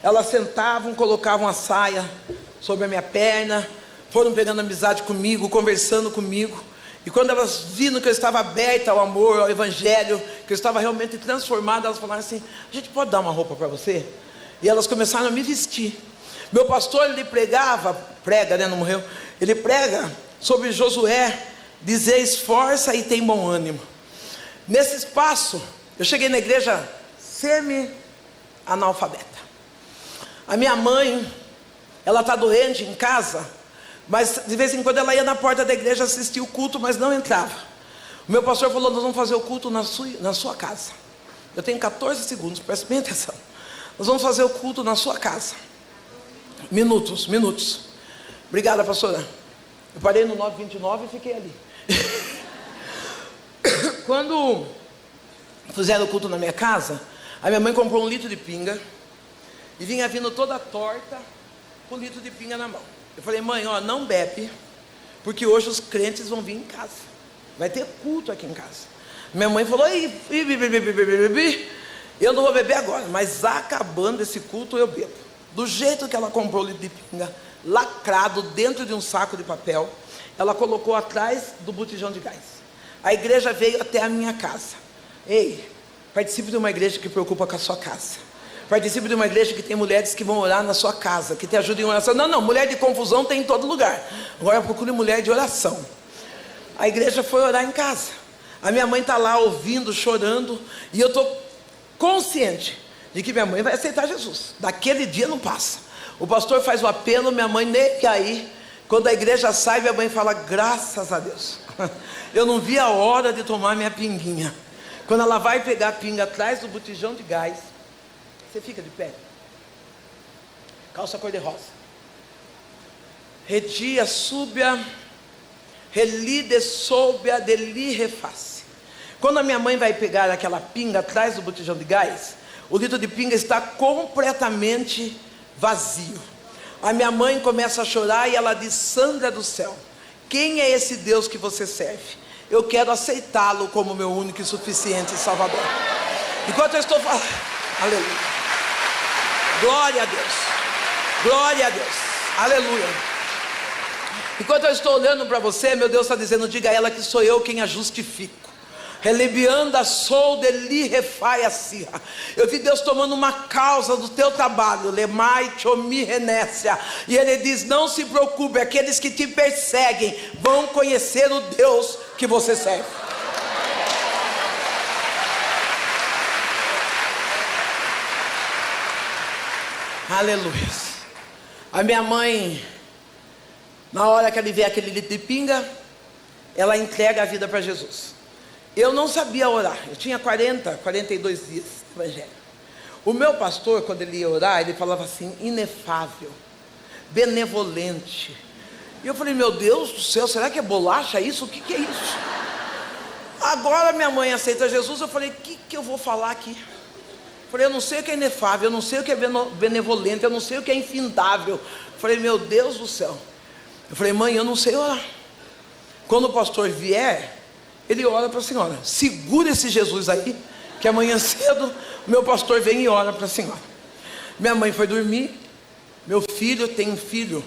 Elas sentavam, colocavam a saia sobre a minha perna, foram pegando amizade comigo, conversando comigo. E quando elas viram que eu estava aberta ao amor, ao Evangelho, que eu estava realmente transformada, elas falaram assim: a gente pode dar uma roupa para você? E elas começaram a me vestir. Meu pastor, ele prega, né, não morreu? Ele prega sobre Josué, dizer: esforça e tem bom ânimo. Nesse espaço, eu cheguei na igreja semi-analfabeta. A minha mãe, ela está doente em casa, mas de vez em quando ela ia na porta da igreja assistir o culto, mas não entrava. O meu pastor falou: nós vamos fazer o culto na sua casa. Eu tenho 14 segundos, preste bem atenção. Nós vamos fazer o culto na sua casa. Minutos. Obrigada, pastora. Eu parei no 9:29 e fiquei ali. Quando fizeram o culto na minha casa, a minha mãe comprou 1 litro de pinga e vinha vindo toda torta com 1 litro de pinga na mão. Eu falei: mãe, ó, não bebe, porque hoje os crentes vão vir em casa, vai ter culto aqui em casa. Minha mãe falou: eu não vou beber agora, mas acabando esse culto eu bebo. Do jeito que ela comprou o litro de pinga, lacrado dentro de um saco de papel, ela colocou atrás do botijão de gás. A igreja veio até a minha casa. Ei, participe de uma igreja que preocupa com a sua casa. Participe de uma igreja que tem mulheres que vão orar na sua casa, que te ajudam em oração. Não, mulher de confusão tem em todo lugar. Agora procure mulher de oração. A igreja foi orar em casa. A minha mãe está lá ouvindo, chorando, e eu estou consciente de que minha mãe vai aceitar Jesus. Daquele dia não passa. O pastor faz o apelo, minha mãe nem aí. Quando a igreja sai, minha mãe fala: graças a Deus, eu não vi a hora de tomar minha pinguinha. Quando ela vai pegar a pinga atrás do botijão de gás, você fica de pé. Calça cor-de-rosa. Redia súbia, relide súbia, deli reface. Quando a minha mãe vai pegar aquela pinga atrás do botijão de gás, o litro de pinga está completamente vazio. A minha mãe começa a chorar e ela diz: Sandra do céu, quem é esse Deus que você serve? Eu quero aceitá-lo como meu único e suficiente Salvador. Enquanto eu estou falando, aleluia. Glória a Deus, glória a Deus, aleluia. Enquanto eu estou olhando para você, meu Deus está dizendo: diga a ela que sou eu quem a justifico. Relebianda sou de li refai assim. Eu vi Deus tomando uma causa do teu trabalho, lemai chomi renécia, e Ele diz: não se preocupe, aqueles que te perseguem vão conhecer o Deus que você serve. Aleluia. A minha mãe, na hora que ela vê aquele litro de pinga, ela entrega a vida para Jesus. Eu não sabia orar, eu tinha 42 dias de evangelho. O meu pastor, quando ele ia orar, ele falava assim: inefável, benevolente. E eu falei: meu Deus do céu, será que é bolacha isso? O que é isso? Agora minha mãe aceita Jesus, eu falei: o que eu vou falar aqui? Eu falei: eu não sei o que é inefável, eu não sei o que é benevolente, eu não sei o que é infindável. Eu falei: meu Deus do céu. Eu falei: mãe, eu não sei orar. Quando o pastor vier, ele ora para a senhora. Segura esse Jesus aí, que amanhã cedo o meu pastor vem e ora para a senhora. Minha mãe foi dormir. Meu filho tem um filho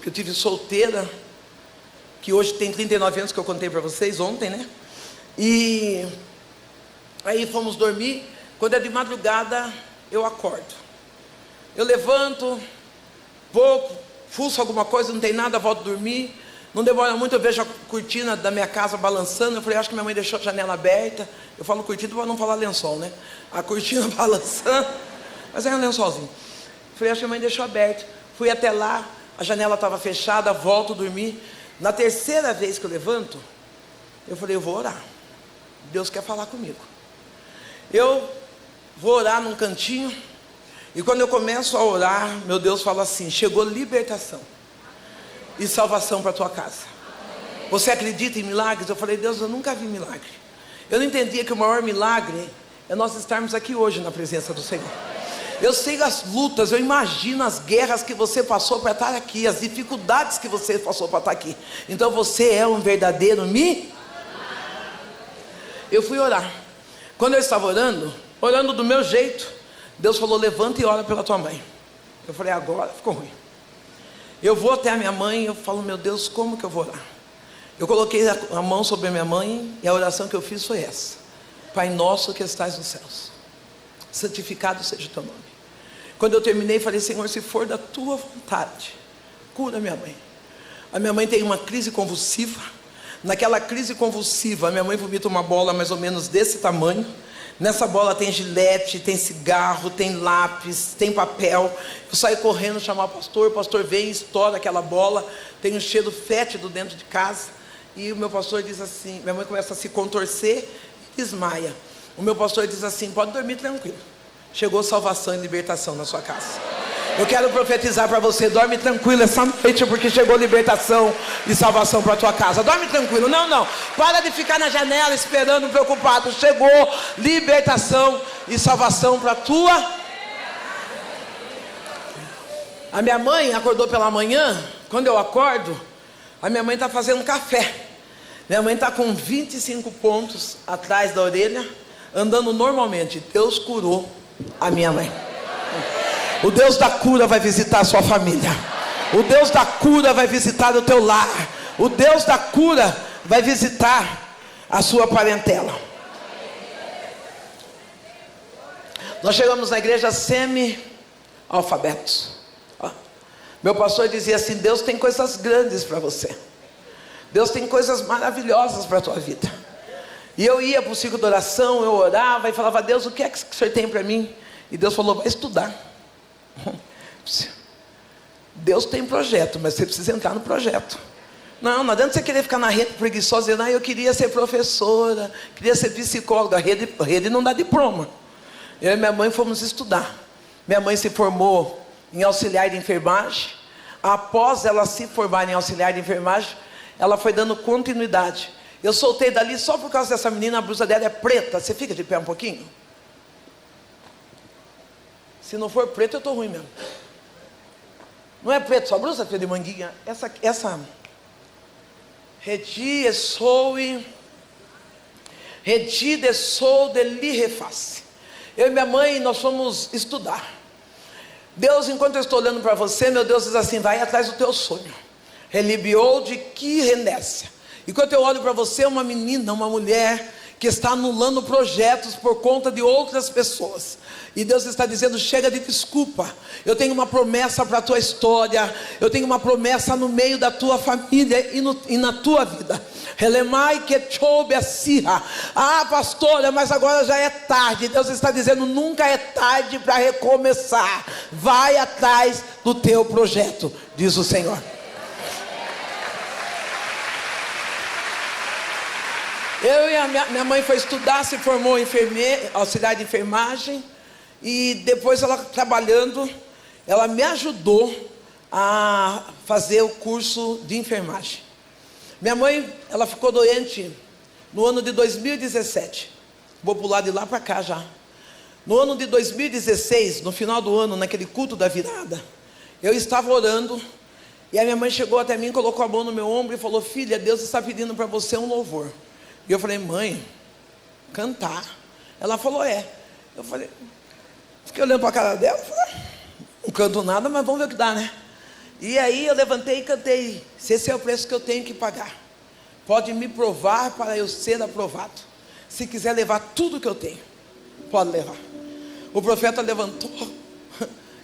que eu tive solteira, que hoje tem 39 anos, que eu contei para vocês ontem, né? E aí fomos dormir. Quando é de madrugada, eu acordo. Eu levanto, vou, fuço alguma coisa, não tem nada, volto a dormir. Não demora muito, eu vejo a cortina da minha casa balançando. Eu falei: acho que minha mãe deixou a janela aberta. Eu falo cortina para não falar lençol, né? A cortina balançando, mas é um lençolzinho. Eu falei: acho que minha mãe deixou aberto. Fui até lá, a janela estava fechada, volto a dormir. Na terceira vez que eu levanto, eu falei: eu vou orar. Deus quer falar comigo. Eu vou orar num cantinho. E quando eu começo a orar, meu Deus fala assim: chegou libertação e salvação para a tua casa. Você acredita em milagres? Eu falei: Deus, eu nunca vi milagre. Eu não entendia que o maior milagre é nós estarmos aqui hoje na presença do Senhor. Eu sei as lutas, eu imagino as guerras que você passou para estar aqui, as dificuldades que você passou para estar aqui. Então você é um verdadeiro Eu fui orar. Quando eu estava orando do meu jeito, Deus falou: levanta e ora pela tua mãe. Eu falei: agora ficou ruim. Eu vou até a minha mãe e eu falo: meu Deus, como que eu vou orar? Eu coloquei a mão sobre a minha mãe e a oração que eu fiz foi essa: Pai nosso que estás nos céus, santificado seja o teu nome. Quando eu terminei, falei: Senhor, se for da tua vontade, cura minha mãe. A minha mãe tem uma crise convulsiva. Naquela crise convulsiva, a minha mãe vomita uma bola mais ou menos desse tamanho. Nessa bola tem gilete, tem cigarro, tem lápis, tem papel. Eu saio correndo chamar o pastor vem e estoura aquela bola. Tem um cheiro fétido dentro de casa. E o meu pastor diz assim, minha mãe começa a se contorcer e desmaia. O meu pastor diz assim: pode dormir tranquilo, chegou salvação e libertação na sua casa. Eu quero profetizar para você: dorme tranquilo essa noite, porque chegou libertação e salvação para a tua casa. Dorme tranquilo, não, para de ficar na janela esperando, preocupado. Chegou libertação e salvação para a tua. A minha mãe acordou pela manhã. Quando eu acordo, a minha mãe está fazendo café. Minha mãe está com 25 pontos atrás da orelha, andando normalmente. Deus curou a minha mãe. O Deus da cura vai visitar a sua família. O Deus da cura vai visitar o teu lar. O Deus da cura vai visitar a sua parentela. Nós chegamos na igreja semi-alfabetos. Meu pastor dizia assim: Deus tem coisas grandes para você. Deus tem coisas maravilhosas para a tua vida. E eu ia para o ciclo de oração, eu orava e falava: Deus, o que é que o Senhor tem para mim? E Deus falou: vai estudar. Deus tem projeto, mas você precisa entrar no projeto. Não adianta você querer ficar na rede preguiçosa e dizer: eu queria ser professora, queria ser psicóloga. A rede não dá diploma. Eu e minha mãe fomos estudar. Minha mãe se formou em auxiliar de enfermagem. Após ela se formar em auxiliar de enfermagem, ela foi dando continuidade. Eu soltei dali só por causa dessa menina. A blusa dela é preta. Você fica de pé um pouquinho? Se não for preto, eu estou ruim mesmo. Não é preto, sua blusa é de manguinha. Essa Redi sou de li reface. Eu e minha mãe, nós fomos estudar. Deus, enquanto eu estou olhando para você, meu Deus diz assim: vai atrás do teu sonho. Relibiou de que renessa. Enquanto eu olho para você, uma menina, uma mulher que está anulando projetos por conta de outras pessoas. E Deus está dizendo: chega de desculpa. Eu tenho uma promessa para a tua história. Eu tenho uma promessa no meio da tua família e na tua vida. Relemai que choube a sirra. Ah, pastora, mas agora já é tarde. Deus está dizendo: nunca é tarde para recomeçar. Vai atrás do teu projeto, diz o Senhor. Eu e a minha mãe foi estudar, se formou enfermeira, auxiliar de enfermagem. E depois ela trabalhando, ela me ajudou a fazer o curso de enfermagem. Minha mãe, ela ficou doente no ano de 2017. Vou pular de lá para cá já. No ano de 2016, no final do ano, naquele culto da virada, eu estava orando. E a minha mãe chegou até mim, colocou a mão no meu ombro e falou: filha, Deus está pedindo para você um louvor. E eu falei: mãe, cantar? Ela falou: é. Eu falei, fiquei olhando para a cara dela, falei: não canto nada, mas vamos ver o que dá, né? E aí eu levantei e cantei: se esse é o preço que eu tenho que pagar, pode me provar para eu ser aprovado. Se quiser levar tudo que eu tenho, pode levar. O profeta levantou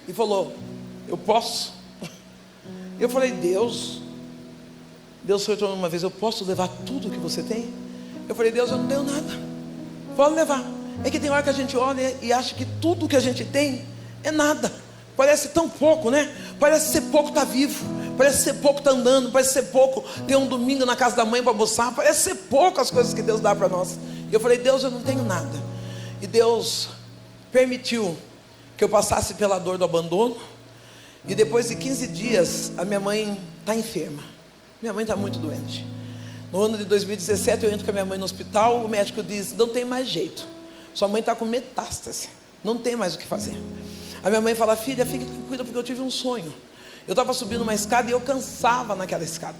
e falou: eu posso? Eu falei: Deus foi uma vez: eu posso levar tudo que você tem? Eu falei: Deus, eu não tenho nada, pode levar. É que tem hora que a gente olha e acha que tudo que a gente tem é nada. Parece tão pouco, né? Parece ser pouco estar vivo, parece ser pouco estar andando, parece ser pouco ter um domingo na casa da mãe para almoçar, parece ser pouco as coisas que Deus dá para nós. E eu falei: Deus, eu não tenho nada. E Deus permitiu que eu passasse pela dor do abandono. E depois de 15 dias, a minha mãe está enferma. Minha mãe está muito doente. No ano de 2017, eu entro com a minha mãe no hospital. O médico diz: não tem mais jeito, sua mãe está com metástase, não tem mais o que fazer. A minha mãe fala: filha, fique tranquila, porque eu tive um sonho. Eu estava subindo uma escada e eu cansava naquela escada.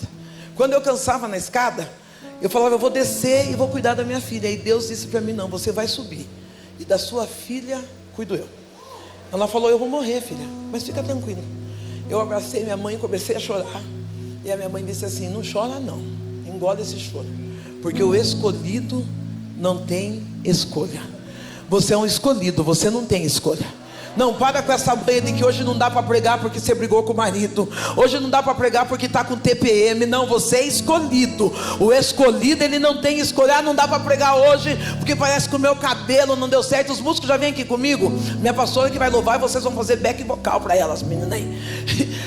Quando eu cansava na escada, eu falava: eu vou descer e vou cuidar da minha filha. E Deus disse para mim: não, você vai subir, e da sua filha cuido eu. Ela falou: eu vou morrer, filha, mas fica tranquila. Eu abracei minha mãe e comecei a chorar. E a minha mãe disse assim: não chora não, engole esse choro, porque o escolhido não tem escolha. Você é um escolhido, você não tem escolha. Não para com essa banha de que hoje não dá para pregar porque você brigou com o marido, hoje não dá para pregar porque está com TPM. Não, você é escolhido. O escolhido, ele não tem escolha. Ah, não dá para pregar hoje porque parece que o meu cabelo não deu certo. Os músicos já vêm aqui comigo, minha pastora que vai louvar, e vocês vão fazer back vocal para elas, meninas aí.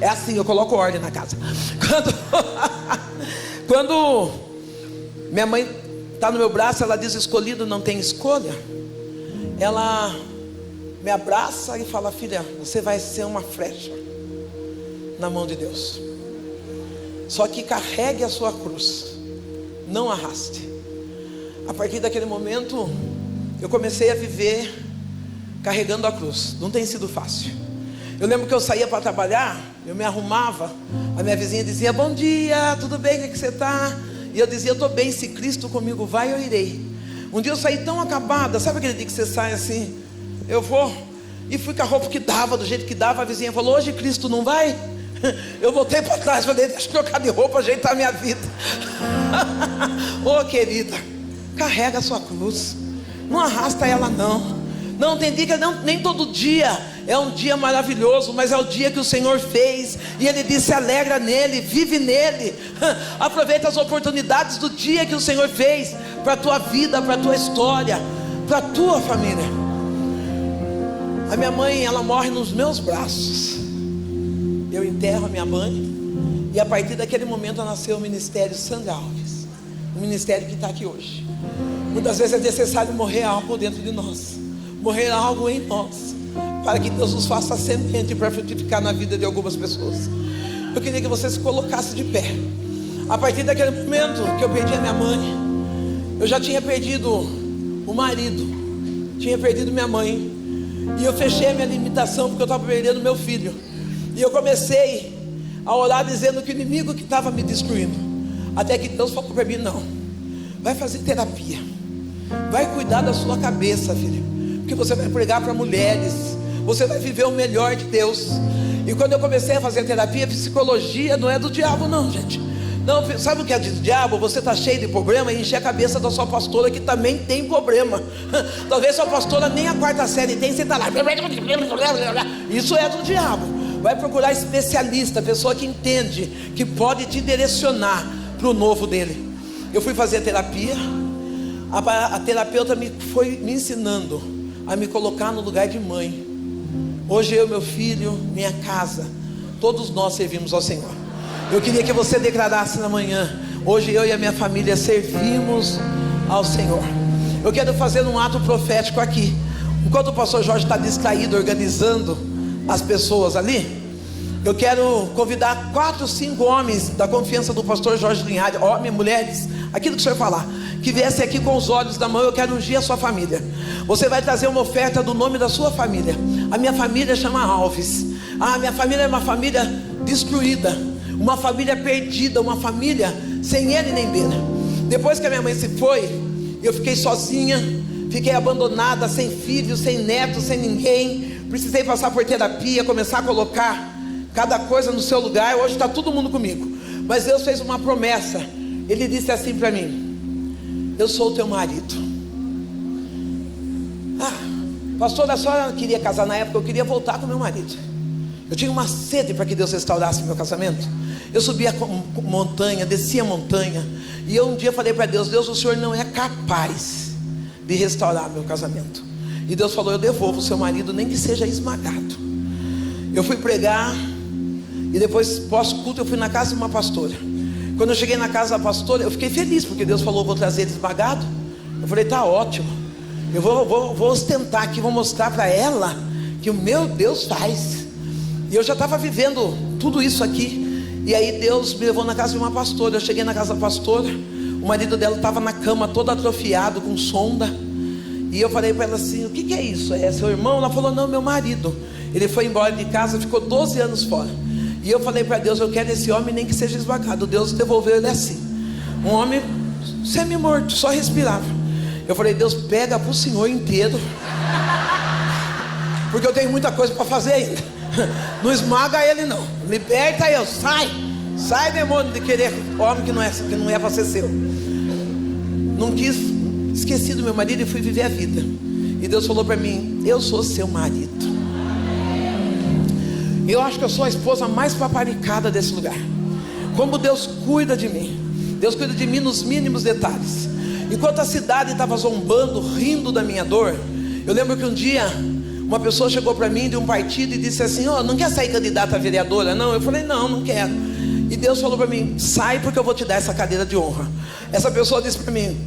É assim, eu coloco ordem na casa. Quando minha mãe está no meu braço, ela diz: escolhido não tem escolha. Ela me abraça e fala: filha, você vai ser uma flecha na mão de Deus, só que carregue a sua cruz, não arraste. A partir daquele momento, eu comecei a viver carregando a cruz. Não tem sido fácil. Eu lembro que eu saía para trabalhar, eu me arrumava, a minha vizinha dizia: bom dia, tudo bem, como é que você está? E eu dizia: eu estou bem, se Cristo comigo vai, eu irei. Um dia eu saí tão acabada, sabe aquele dia que você sai assim? Eu vou, e fui com a roupa que dava, do jeito que dava. A vizinha falou: hoje Cristo não vai? Eu voltei para trás, falei: deixa eu trocar de roupa, ajeitar a minha vida. Ô querida, carrega a sua cruz, não arrasta ela não. Não, tem dia que nem todo dia é um dia maravilhoso, mas é o dia que o Senhor fez, e Ele disse: alegra nele, vive nele. Aproveita as oportunidades do dia que o Senhor fez para a tua vida, para a tua história, para a tua família. A minha mãe, ela morre nos meus braços. Eu enterro a minha mãe, e a partir daquele momento nasceu o Ministério Sandra Alves, o ministério que está aqui hoje. Muitas vezes é necessário morrer algo dentro de nós, morrer algo em nós, para que Deus nos faça semente para frutificar na vida de algumas pessoas. Eu queria que você se colocasse de pé. A partir daquele momento que eu perdi a minha mãe, eu já tinha perdido o marido, tinha perdido minha mãe, e eu fechei a minha limitação porque eu estava perdendo meu filho. E eu comecei a orar dizendo que o inimigo que estava me destruindo, até que Deus falou para mim: não, vai fazer terapia, vai cuidar da sua cabeça, filho, porque você vai pregar para mulheres, você vai viver o melhor de Deus. E quando eu comecei a fazer terapia, psicologia não é do diabo não, gente. Não, sabe o que é do diabo? Você está cheio de problema e encher a cabeça da sua pastora, que também tem problema. Talvez sua pastora nem a 4ª série tem, você está lá. Isso é do diabo. Vai procurar especialista, pessoa que entende, que pode te direcionar para o novo dele. Eu fui fazer terapia. A terapeuta foi me ensinando a me colocar no lugar de mãe. Hoje eu, meu filho, minha casa, todos nós servimos ao Senhor. Eu queria que você declarasse na manhã: hoje eu e a minha família servimos ao Senhor. Eu quero fazer um ato profético aqui. Enquanto o pastor Jorge está distraído organizando as pessoas ali, eu quero convidar 4, 5 homens da confiança do pastor Jorge Linhares, homens, mulheres, aquilo que o senhor falar, que viessem aqui com os olhos da mão. Eu quero ungir a sua família. Você vai trazer uma oferta do nome da sua família. A minha família chama Alves. A minha família é uma família destruída, uma família perdida, uma família sem ele nem beira. Depois que a minha mãe se foi, eu fiquei sozinha, fiquei abandonada, sem filhos, sem netos, sem ninguém. Precisei passar por terapia, começar a colocar cada coisa no seu lugar. Hoje está todo mundo comigo. Mas Deus fez uma promessa. Ele disse assim para mim: eu sou o teu marido. Pastor, a senhora queria casar na época, eu queria voltar com meu marido. Eu tinha uma sede para que Deus restaurasse meu casamento. Eu subia a montanha, descia a montanha, e eu um dia falei para Deus: Deus, o Senhor não é capaz de restaurar meu casamento. E Deus falou: eu devolvo o seu marido, nem que seja esmagado. Eu fui pregar, e depois, pós-culto, eu fui na casa de uma pastora. Quando eu cheguei na casa da pastora, eu fiquei feliz, porque Deus falou: vou trazer ele esmagado. Eu falei: tá ótimo, eu vou ostentar aqui, vou mostrar para ela que o meu Deus faz. E eu já estava vivendo tudo isso aqui. E aí Deus me levou na casa de uma pastora. Eu cheguei na casa da pastora, o marido dela estava na cama, todo atrofiado, com sonda. E eu falei para ela assim: o que é isso? É seu irmão? Ela falou: não, meu marido. Ele foi embora de casa, ficou 12 anos fora. E eu falei para Deus: eu quero esse homem, nem que seja esmagado. Deus devolveu ele assim, um homem semi-morto, só respirava. Eu falei: Deus, pega para o Senhor inteiro, porque eu tenho muita coisa para fazer ainda. Não esmaga ele não, liberta eu, sai demônio de querer homem que não é para ser seu. Não quis, esqueci do meu marido e fui viver a vida. E Deus falou para mim: eu sou seu marido. Eu acho que eu sou a esposa mais paparicada desse lugar. Como Deus cuida de mim. Deus cuida de mim nos mínimos detalhes. Enquanto a cidade estava zombando, rindo da minha dor, eu lembro que um dia uma pessoa chegou para mim de um partido e disse assim: não quer sair candidata a vereadora? Não. Eu falei: não quero. E Deus falou para mim: sai, porque eu vou te dar essa cadeira de honra. Essa pessoa disse para mim: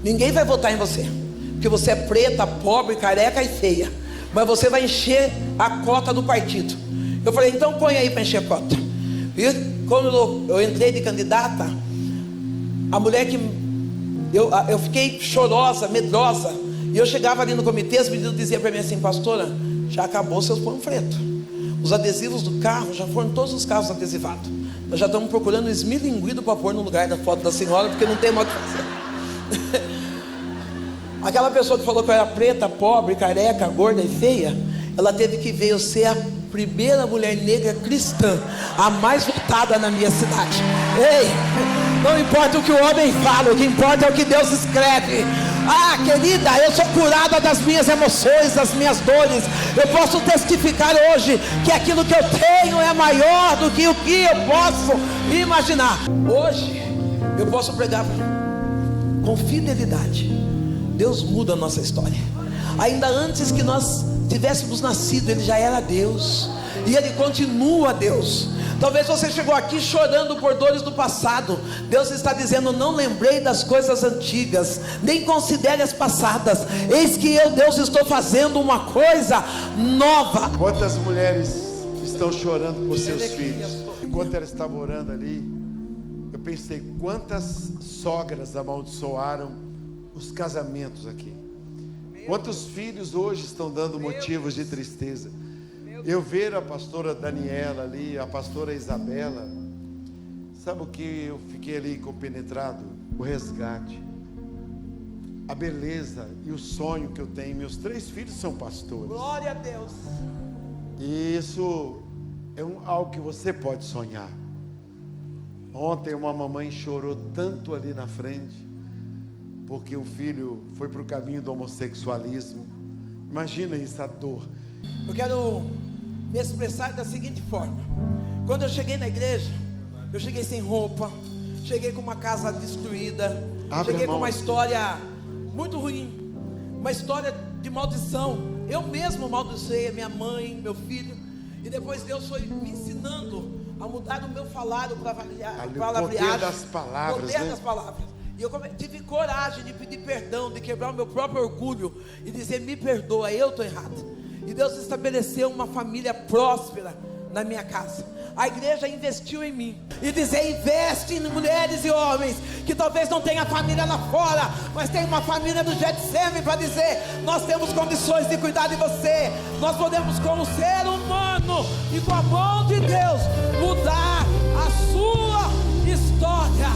ninguém vai votar em você, porque você é preta, pobre, careca e feia, mas você vai encher a cota do partido. Eu falei: então põe aí para encher a cota. E quando eu entrei de candidata, a mulher que eu fiquei chorosa, medrosa. E eu chegava ali no comitê, as meninas diziam para mim assim: pastora, já acabou seus panfletos. Os adesivos do carro, já foram todos os carros adesivados. Nós já estamos procurando um esmilinguido para pôr no lugar da foto da senhora, porque não tem mais o que fazer. Aquela pessoa que falou que eu era preta, pobre, careca, gorda e feia, ela teve que ver eu ser a primeira mulher negra cristã, a mais votada na minha cidade. Ei, não importa o que o homem fala, o que importa é o que Deus escreve. Querida, eu sou curada das minhas emoções, das minhas dores. Eu posso testificar hoje que aquilo que eu tenho é maior do que o que eu posso imaginar. Hoje eu posso pregar com fidelidade. Deus muda a nossa história. Ainda antes que nós tivéssemos nascido, Ele já era Deus, e Ele continua Deus. Talvez você chegou aqui chorando por dores do passado. Deus está dizendo: não lembrei das coisas antigas, nem considere as passadas. Eis que eu, Deus, estou fazendo uma coisa nova. Quantas mulheres estão chorando por seus filhos? Enquanto elas estavam orando ali, eu pensei: quantas sogras amaldiçoaram os casamentos aqui. Quantos filhos hoje estão dando motivos de tristeza. Eu ver a pastora Daniela ali, a pastora Isabela, sabe o que eu fiquei ali compenetrado? O resgate, a beleza e o sonho que eu tenho. Meus 3 filhos são pastores. Glória a Deus. E isso algo que você pode sonhar. Ontem uma mamãe chorou tanto ali na frente, porque o filho foi para o caminho do homossexualismo. Imagina isso, a dor. Eu quero me expressar da seguinte forma. Quando eu cheguei na igreja, eu cheguei sem roupa, cheguei com uma casa destruída, cheguei com uma história muito ruim, uma história de maldição. Eu mesmo maldicei a minha mãe, meu filho, e depois Deus foi me ensinando a mudar o meu falado para o poder das palavras, poder das palavras. E eu tive coragem de pedir perdão, de quebrar o meu próprio orgulho e dizer: me perdoa, eu estou errado. E Deus estabeleceu uma família próspera na minha casa. A igreja investiu em mim. E dizer: investe em mulheres e homens que talvez não tenha família lá fora, mas tem uma família do Getsemane para dizer: nós temos condições de cuidar de você. Nós podemos, como ser humano e com a mão de Deus, mudar a sua história.